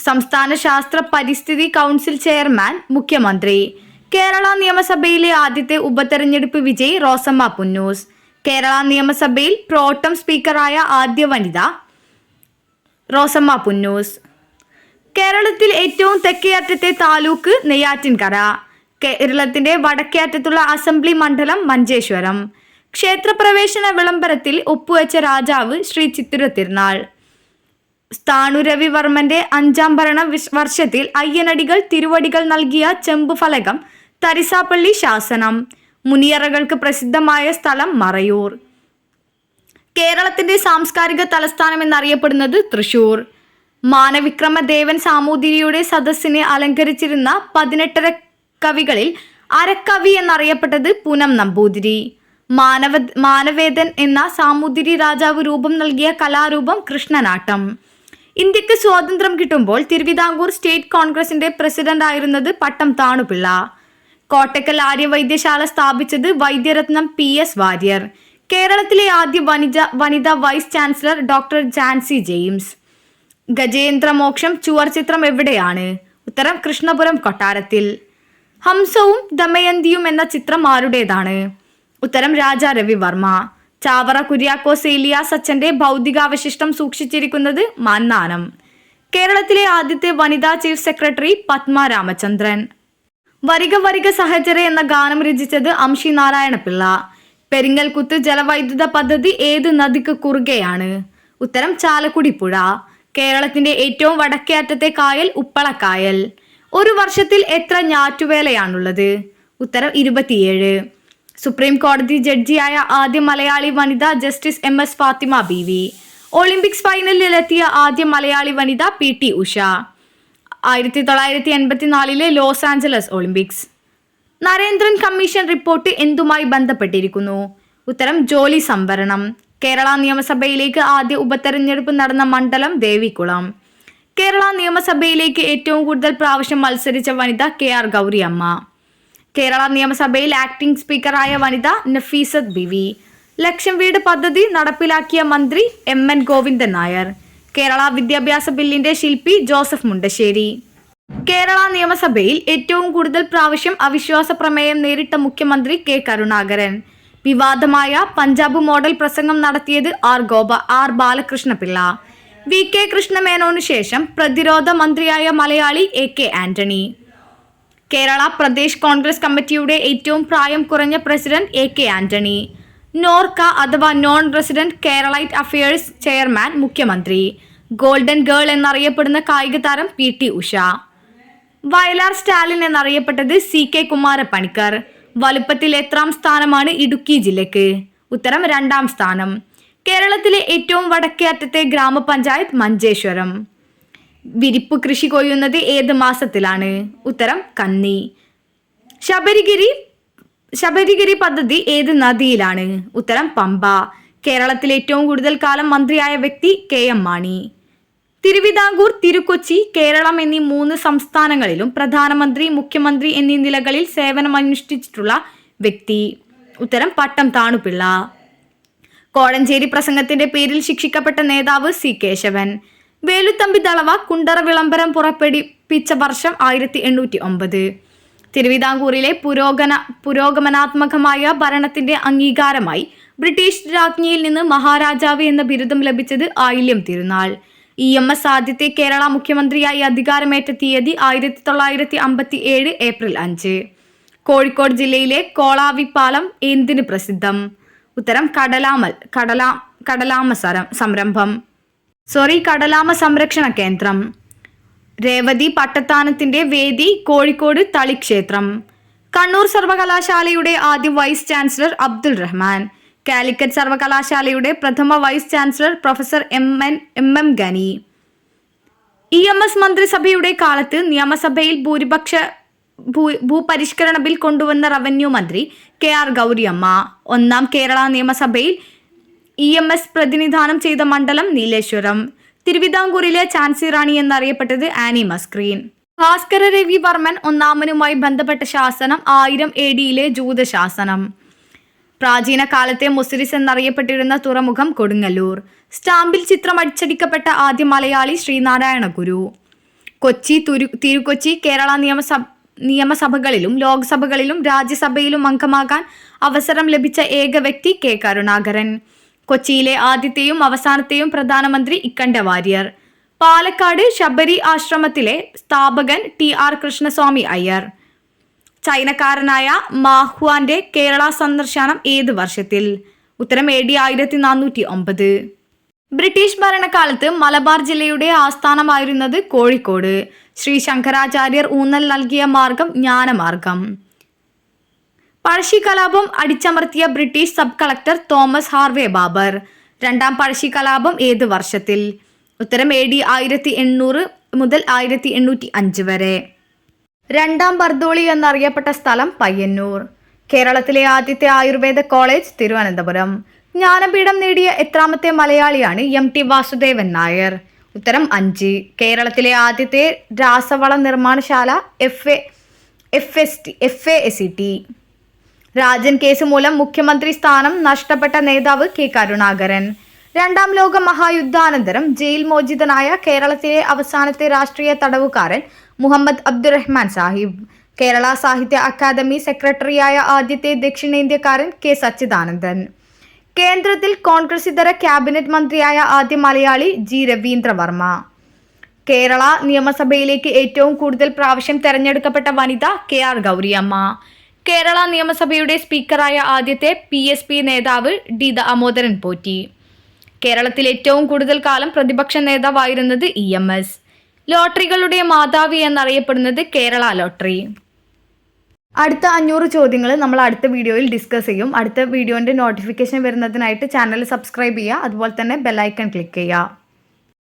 സംസ്ഥാന ശാസ്ത്ര പരിസ്ഥിതി കൗൺസിൽ ചെയർമാൻ മുഖ്യമന്ത്രി. കേരള നിയമസഭയിലെ ആദ്യത്തെ ഉപതെരഞ്ഞെടുപ്പ് വിജയി റോസമ്മ പുന്നൂസ്. കേരള നിയമസഭയിൽ പ്രോട്ടം സ്പീക്കറായ ആദ്യ വനിത റോസമ്മ പുന്നൂസ്. കേരളത്തിൽ ഏറ്റവും തെക്കേ അറ്റത്തെ താലൂക്ക് നെയ്യാറ്റിൻകര. കേരളത്തിന്റെ വടക്കേ അറ്റത്തുള്ള അസംബ്ലി മണ്ഡലം മഞ്ചേശ്വരം. ക്ഷേത്രപ്രവേശന വിളംബരത്തിൽ ഒപ്പുവെച്ച രാജാവ് ശ്രീ ചിത്തിര തിരുനാൾ. സ്ഥാണുരവിവർമ്മന്റെ 5ാം ഭരണ വർഷത്തിൽ അയ്യനടികൾ തിരുവടികൾ നൽകിയ ചെമ്പ് ഫലകം തരിസാപ്പള്ളി ശാസനം. മുനിയറകൾക്ക് പ്രസിദ്ധമായ സ്ഥലം മറയൂർ. കേരളത്തിന്റെ സാംസ്കാരിക തലസ്ഥാനം എന്നറിയപ്പെടുന്നത് തൃശൂർ. മാനവിക്രമദേവൻ സാമൂതിരിയുടെ സദസ്സിനെ അലങ്കരിച്ചിരുന്ന 18 കവികളിൽ അരക്കവി എന്നറിയപ്പെട്ടത് പൂനം നമ്പൂതിരി. മാനവേദൻ എന്ന സാമൂതിരി രാജാവ് രൂപം നൽകിയ കലാരൂപം കൃഷ്ണനാട്ടം. ഇന്ത്യക്ക് സ്വാതന്ത്ര്യം കിട്ടുമ്പോൾ തിരുവിതാംകൂർ സ്റ്റേറ്റ് കോൺഗ്രസിന്റെ പ്രസിഡന്റ് ആയിരുന്നത് പട്ടം താണുപിള്ള. കോട്ടക്കൽ ആര്യവൈദ്യശാല സ്ഥാപിച്ചത് വൈദ്യരത്നം PS വാര്യർ. കേരളത്തിലെ ആദ്യ വനിതാ vice chancellor doctor Jancy James. Gajendramoksham ചുവർ ചിത്രം എവിടെയാണ്? ഉത്തരം കൃഷ്ണപുരം കൊട്ടാരത്തിൽ. ഹംസവും ദമയന്തിയും എന്ന ചിത്രം ആരുടേതാണ്? ഉത്തരം രാജാ രവിവർമ്മ. ചാവറ കുര്യാക്കോസ് ഏലിയാസ് അച്ഛന്റെ ഭൗതികാവശിഷ്ടം സൂക്ഷിച്ചിരിക്കുന്നത് മാന്നാനം. കേരളത്തിലെ ആദ്യത്തെ വനിതാ ചീഫ് സെക്രട്ടറി പത്മ രാമചന്ദ്രൻ. വരിക വരിക സഹചര എന്ന ഗാനം രചിച്ചത് അംഷി നാരായണപിള്ള. പെരിങ്ങൽകുത്ത് ജലവൈദ്യുത പദ്ധതി ഏത് നദിക്ക് കുറുകെയാണ്? ഉത്തരം ചാലക്കുടി പുഴ. കേരളത്തിന്റെ ഏറ്റവും വടക്കേ അറ്റത്തെ കായൽ ഉപ്പളക്കായൽ. ഒരു വർഷത്തിൽ എത്ര ഞാറ്റുവേലയാണുള്ളത്? ഉത്തരം 27. സുപ്രീം കോടതി ജഡ്ജിയായ ആദ്യ മലയാളി വനിത justice MS Fathima BV. Olympics ഫൈനലിലെത്തിയ ആദ്യ മലയാളി വനിത PT Usha. 1984 Los Angeles Olympics. Narendran commission report എന്തുമായി ബന്ധപ്പെട്ടിരിക്കുന്നു? ഉത്തരം ജോലി സംവരണം. കേരള നിയമസഭയിലേക്ക് ആദ്യ ഉപതെരഞ്ഞെടുപ്പ് നടന്ന മണ്ഡലം ദേവികുളം. കേരള നിയമസഭയിലേക്ക് ഏറ്റവും കൂടുതൽ പ്രാവശ്യം മത്സരിച്ച വനിത KR ഗൗരിയമ്മ. കേരള നിയമസഭയിൽ ആക്ടിംഗ് സ്പീക്കറായ വനിത നഫീസത്ത് ബിവി. ലക്ഷം വീട് പദ്ധതി നടപ്പിലാക്കിയ മന്ത്രി MN ഗോവിന്ദൻ നായർ. കേരള വിദ്യാഭ്യാസ ബില്ലിന്റെ ശില്പി ജോസഫ് മുണ്ടശ്ശേരി. കേരള നിയമസഭയിൽ ഏറ്റവും കൂടുതൽ പ്രാവശ്യം അവിശ്വാസ പ്രമേയം നേരിട്ട മുഖ്യമന്ത്രി K കരുണാകരൻ. വിവാദമായ പഞ്ചാബ് മോഡൽ പ്രസംഗം നടത്തിയത് ആർ ബാലകൃഷ്ണപിള്ള. VK കൃഷ്ണമേനോനു ശേഷം പ്രതിരോധ മന്ത്രിയായ മലയാളി AK ആന്റണി. കേരള പ്രദേശ് കോൺഗ്രസ് കമ്മിറ്റിയുടെ ഏറ്റവും പ്രായം കുറഞ്ഞ പ്രസിഡന്റ് AK ആന്റണി. നോർക്ക അഥവാ non resident Keralite affairs chairman മുഖ്യമന്ത്രി. ഗോൾഡൻ ഗേൾ എന്നറിയപ്പെടുന്ന കായിക താരം PT ഉഷ. വയലാർ സ്റ്റാലിൻ എന്നറിയപ്പെട്ടത് CK കുമാരപ്പണിക്കർ. വലുപ്പത്തിൽ എത്രാം സ്ഥാനമാണ് ഇടുക്കി ജില്ലയ്ക്ക്? ഉത്തരം 2ാം സ്ഥാനം. കേരളത്തിലെ ഏറ്റവും വടക്കേ അറ്റത്തെ ഗ്രാമപഞ്ചായത്ത് മഞ്ചേശ്വരം. വിരിപ്പ് കൃഷി കൊയ്യുന്നത് ഏത് മാസത്തിലാണ്? ഉത്തരം കന്നി. ശബരിഗിരി പദ്ധതി ഏത് നദിയിലാണ്? ഉത്തരം പമ്പ. കേരളത്തിൽ ഏറ്റവും കൂടുതൽ കാലം മന്ത്രിയായ വ്യക്തി KM മാണി. തിരുവിതാംകൂർ, തിരുക്കൊച്ചി, കേരളം എന്നീ 3 സംസ്ഥാനങ്ങളിലും പ്രധാനമന്ത്രി, മുഖ്യമന്ത്രി എന്നീ നിലകളിൽ സേവനമനുഷ്ഠിച്ചിട്ടുള്ള വ്യക്തി. ഉത്തരം പട്ടം താണുപിള്ള. കോഴഞ്ചേരി പ്രസംഗത്തിന്റെ പേരിൽ ശിക്ഷിക്കപ്പെട്ട നേതാവ് C കേശവൻ. വേലുത്തമ്പി ദളവ കുണ്ടറ വിളംബരം പുറപ്പെടുവിച്ച വർഷം 1809. തിരുവിതാംകൂറിലെ പുരോഗമനാത്മകമായ ഭരണത്തിന്റെ അംഗീകാരമായി ബ്രിട്ടീഷ് രാജ്ഞിയിൽ നിന്ന് മഹാരാജാവ് എന്ന ബിരുദം ലഭിച്ചത് ആയില്യം തിരുനാൾ. EMS ആദ്യത്തെ കേരള മുഖ്യമന്ത്രിയായി അധികാരമേറ്റ തീയതി 1957 ഏപ്രിൽ 5. കോഴിക്കോട് ജില്ലയിലെ കോളാവിപ്പാലം എന്തിന് പ്രസിദ്ധം? ഉത്തരം കടലാമ സംരക്ഷണ കേന്ദ്രം. രേവതി പട്ടത്താനത്തിന്റെ വേദി കോഴിക്കോട് തളിക്ഷേത്രം. കണ്ണൂർ സർവകലാശാലയുടെ ആദ്യ വൈസ് ചാൻസലർ അബ്ദുൾ റഹ്മാൻ. കാലിക്കറ്റ് സർവകലാശാലയുടെ പ്രഥമ vice chancellor professor MM Gani. EMS മന്ത്രിസഭയുടെ കാലത്ത് നിയമസഭയിൽ ഭൂപരിഷ്കരണ ബിൽ കൊണ്ടുവന്ന റവന്യൂ മന്ത്രി KR ഗൗരിയമ്മ. 1ാം കേരള നിയമസഭയിൽ EMS പ്രതിനിധാനം ചെയ്ത മണ്ഡലം നീലേശ്വരം. തിരുവിതാംകൂറിലെ ഝാൻസി റാണി എന്നറിയപ്പെട്ടത് ആനി മസ്ക്രീൻ. ഭാസ്കര രവി വർമ്മൻ 1ാമനുമായി ബന്ധപ്പെട്ട ശാസനം 1000 AD ജൂതശാസനം. പ്രാചീന കാലത്തെ മുസിരിസ് എന്നറിയപ്പെട്ടിരുന്ന തുറമുഖം കൊടുങ്ങല്ലൂർ. സ്റ്റാമ്പിൽ ചിത്രം അച്ചടിക്കപ്പെട്ട ആദ്യ മലയാളി ശ്രീനാരായണ ഗുരു. കൊച്ചി, തിരുക്കൊച്ചി കേരള നിയമസഭകളിലും ലോക്സഭകളിലും രാജ്യസഭയിലും അംഗമാകാൻ അവസരം ലഭിച്ച ഏക വ്യക്തി K കരുണാകരൻ. കൊച്ചിയിലെ ആദ്യത്തെയും അവസാനത്തെയും പ്രധാനമന്ത്രി ഇക്കണ്ട വാര്യർ. പാലക്കാട് ശബരി ആശ്രമത്തിലെ സ്ഥാപകൻ TR കൃഷ്ണസ്വാമി അയ്യർ. ചൈനക്കാരനായ മാഹ്വാന്റെ കേരള സന്ദർശനം ഏത് വർഷത്തിൽ? ഉത്തരം AD 1409. ബ്രിട്ടീഷ് ഭരണകാലത്ത് മലബാർ ജില്ലയുടെ ആസ്ഥാനമായിരുന്നത് കോഴിക്കോട്. ശ്രീ ശങ്കരാചാര്യർ ഊന്നൽ നൽകിയ മാർഗം ജ്ഞാനമാർഗം. പഴശ്ശി കലാപം അടിച്ചമർത്തിയ British sub collector Thomas Harvey Baber. 2ാം പഴശ്ശി കലാപം ഏത് വർഷത്തിൽ? ഉത്തരം AD 1800 മുതൽ 1805 വരെ. 2ാം ബർദോളി എന്നറിയപ്പെട്ട സ്ഥലം പയ്യന്നൂർ. കേരളത്തിലെ ആദ്യത്തെ ആയുർവേദ കോളേജ് തിരുവനന്തപുരം. ജ്ഞാനപീഠം നേടിയ എത്രാമത്തെ മലയാളിയാണ് MT വാസുദേവൻ നായർ? ഉത്തരം 5. കേരളത്തിലെ ആദ്യത്തെ രാസവള നിർമ്മാണശാല FAST. രാജൻ കേസ് മൂലം മുഖ്യമന്ത്രി സ്ഥാനം നഷ്ടപ്പെട്ട നേതാവ് K കരുണാകരൻ. 2ാം ലോക മഹായുദ്ധാനന്തരം ജയിൽ മോചിതനായ കേരളത്തിലെ അവസാനത്തെ രാഷ്ട്രീയ തടവുകാരൻ മുഹമ്മദ് അബ്ദുറഹ്മാൻ സാഹിബ്. കേരള സാഹിത്യ അക്കാദമി സെക്രട്ടറിയായ ആദ്യത്തെ ദക്ഷിണേന്ത്യക്കാരൻ K സച്ചിദാനന്ദൻ. കേന്ദ്രത്തിൽ കോൺഗ്രസ് ഇതര ക്യാബിനറ്റ് മന്ത്രിയായ ആദ്യ മലയാളി G രവീന്ദ്രവർമ്മ. കേരള നിയമസഭയിലേക്ക് ഏറ്റവും കൂടുതൽ പ്രാവശ്യം തെരഞ്ഞെടുക്കപ്പെട്ട വനിത KR ഗൗരിയമ്മ. കേരള നിയമസഭയുടെ സ്പീക്കറായ ആദ്യത്തെ PSP നേതാവ് D ദാമോദരൻ പോറ്റി. കേരളത്തിൽ ഏറ്റവും കൂടുതൽ കാലം പ്രതിപക്ഷ നേതാവായിരുന്നത് EMS. ലോട്ടറികളുടെ മാതാവി എന്നറിയപ്പെടുന്നത് കേരള ലോട്ടറി. അടുത്ത 500 ചോദ്യങ്ങൾ നമ്മൾ അടുത്ത വീഡിയോയിൽ ഡിസ്കസ് ചെയ്യും. അടുത്ത വീഡിയോൻ്റെ നോട്ടിഫിക്കേഷൻ വരുന്നതിനായിട്ട് ചാനൽ സബ്സ്ക്രൈബ് ചെയ്യുക. അതുപോലെ തന്നെ ബെല്ലൈക്കൺ ക്ലിക്ക് ചെയ്യുക.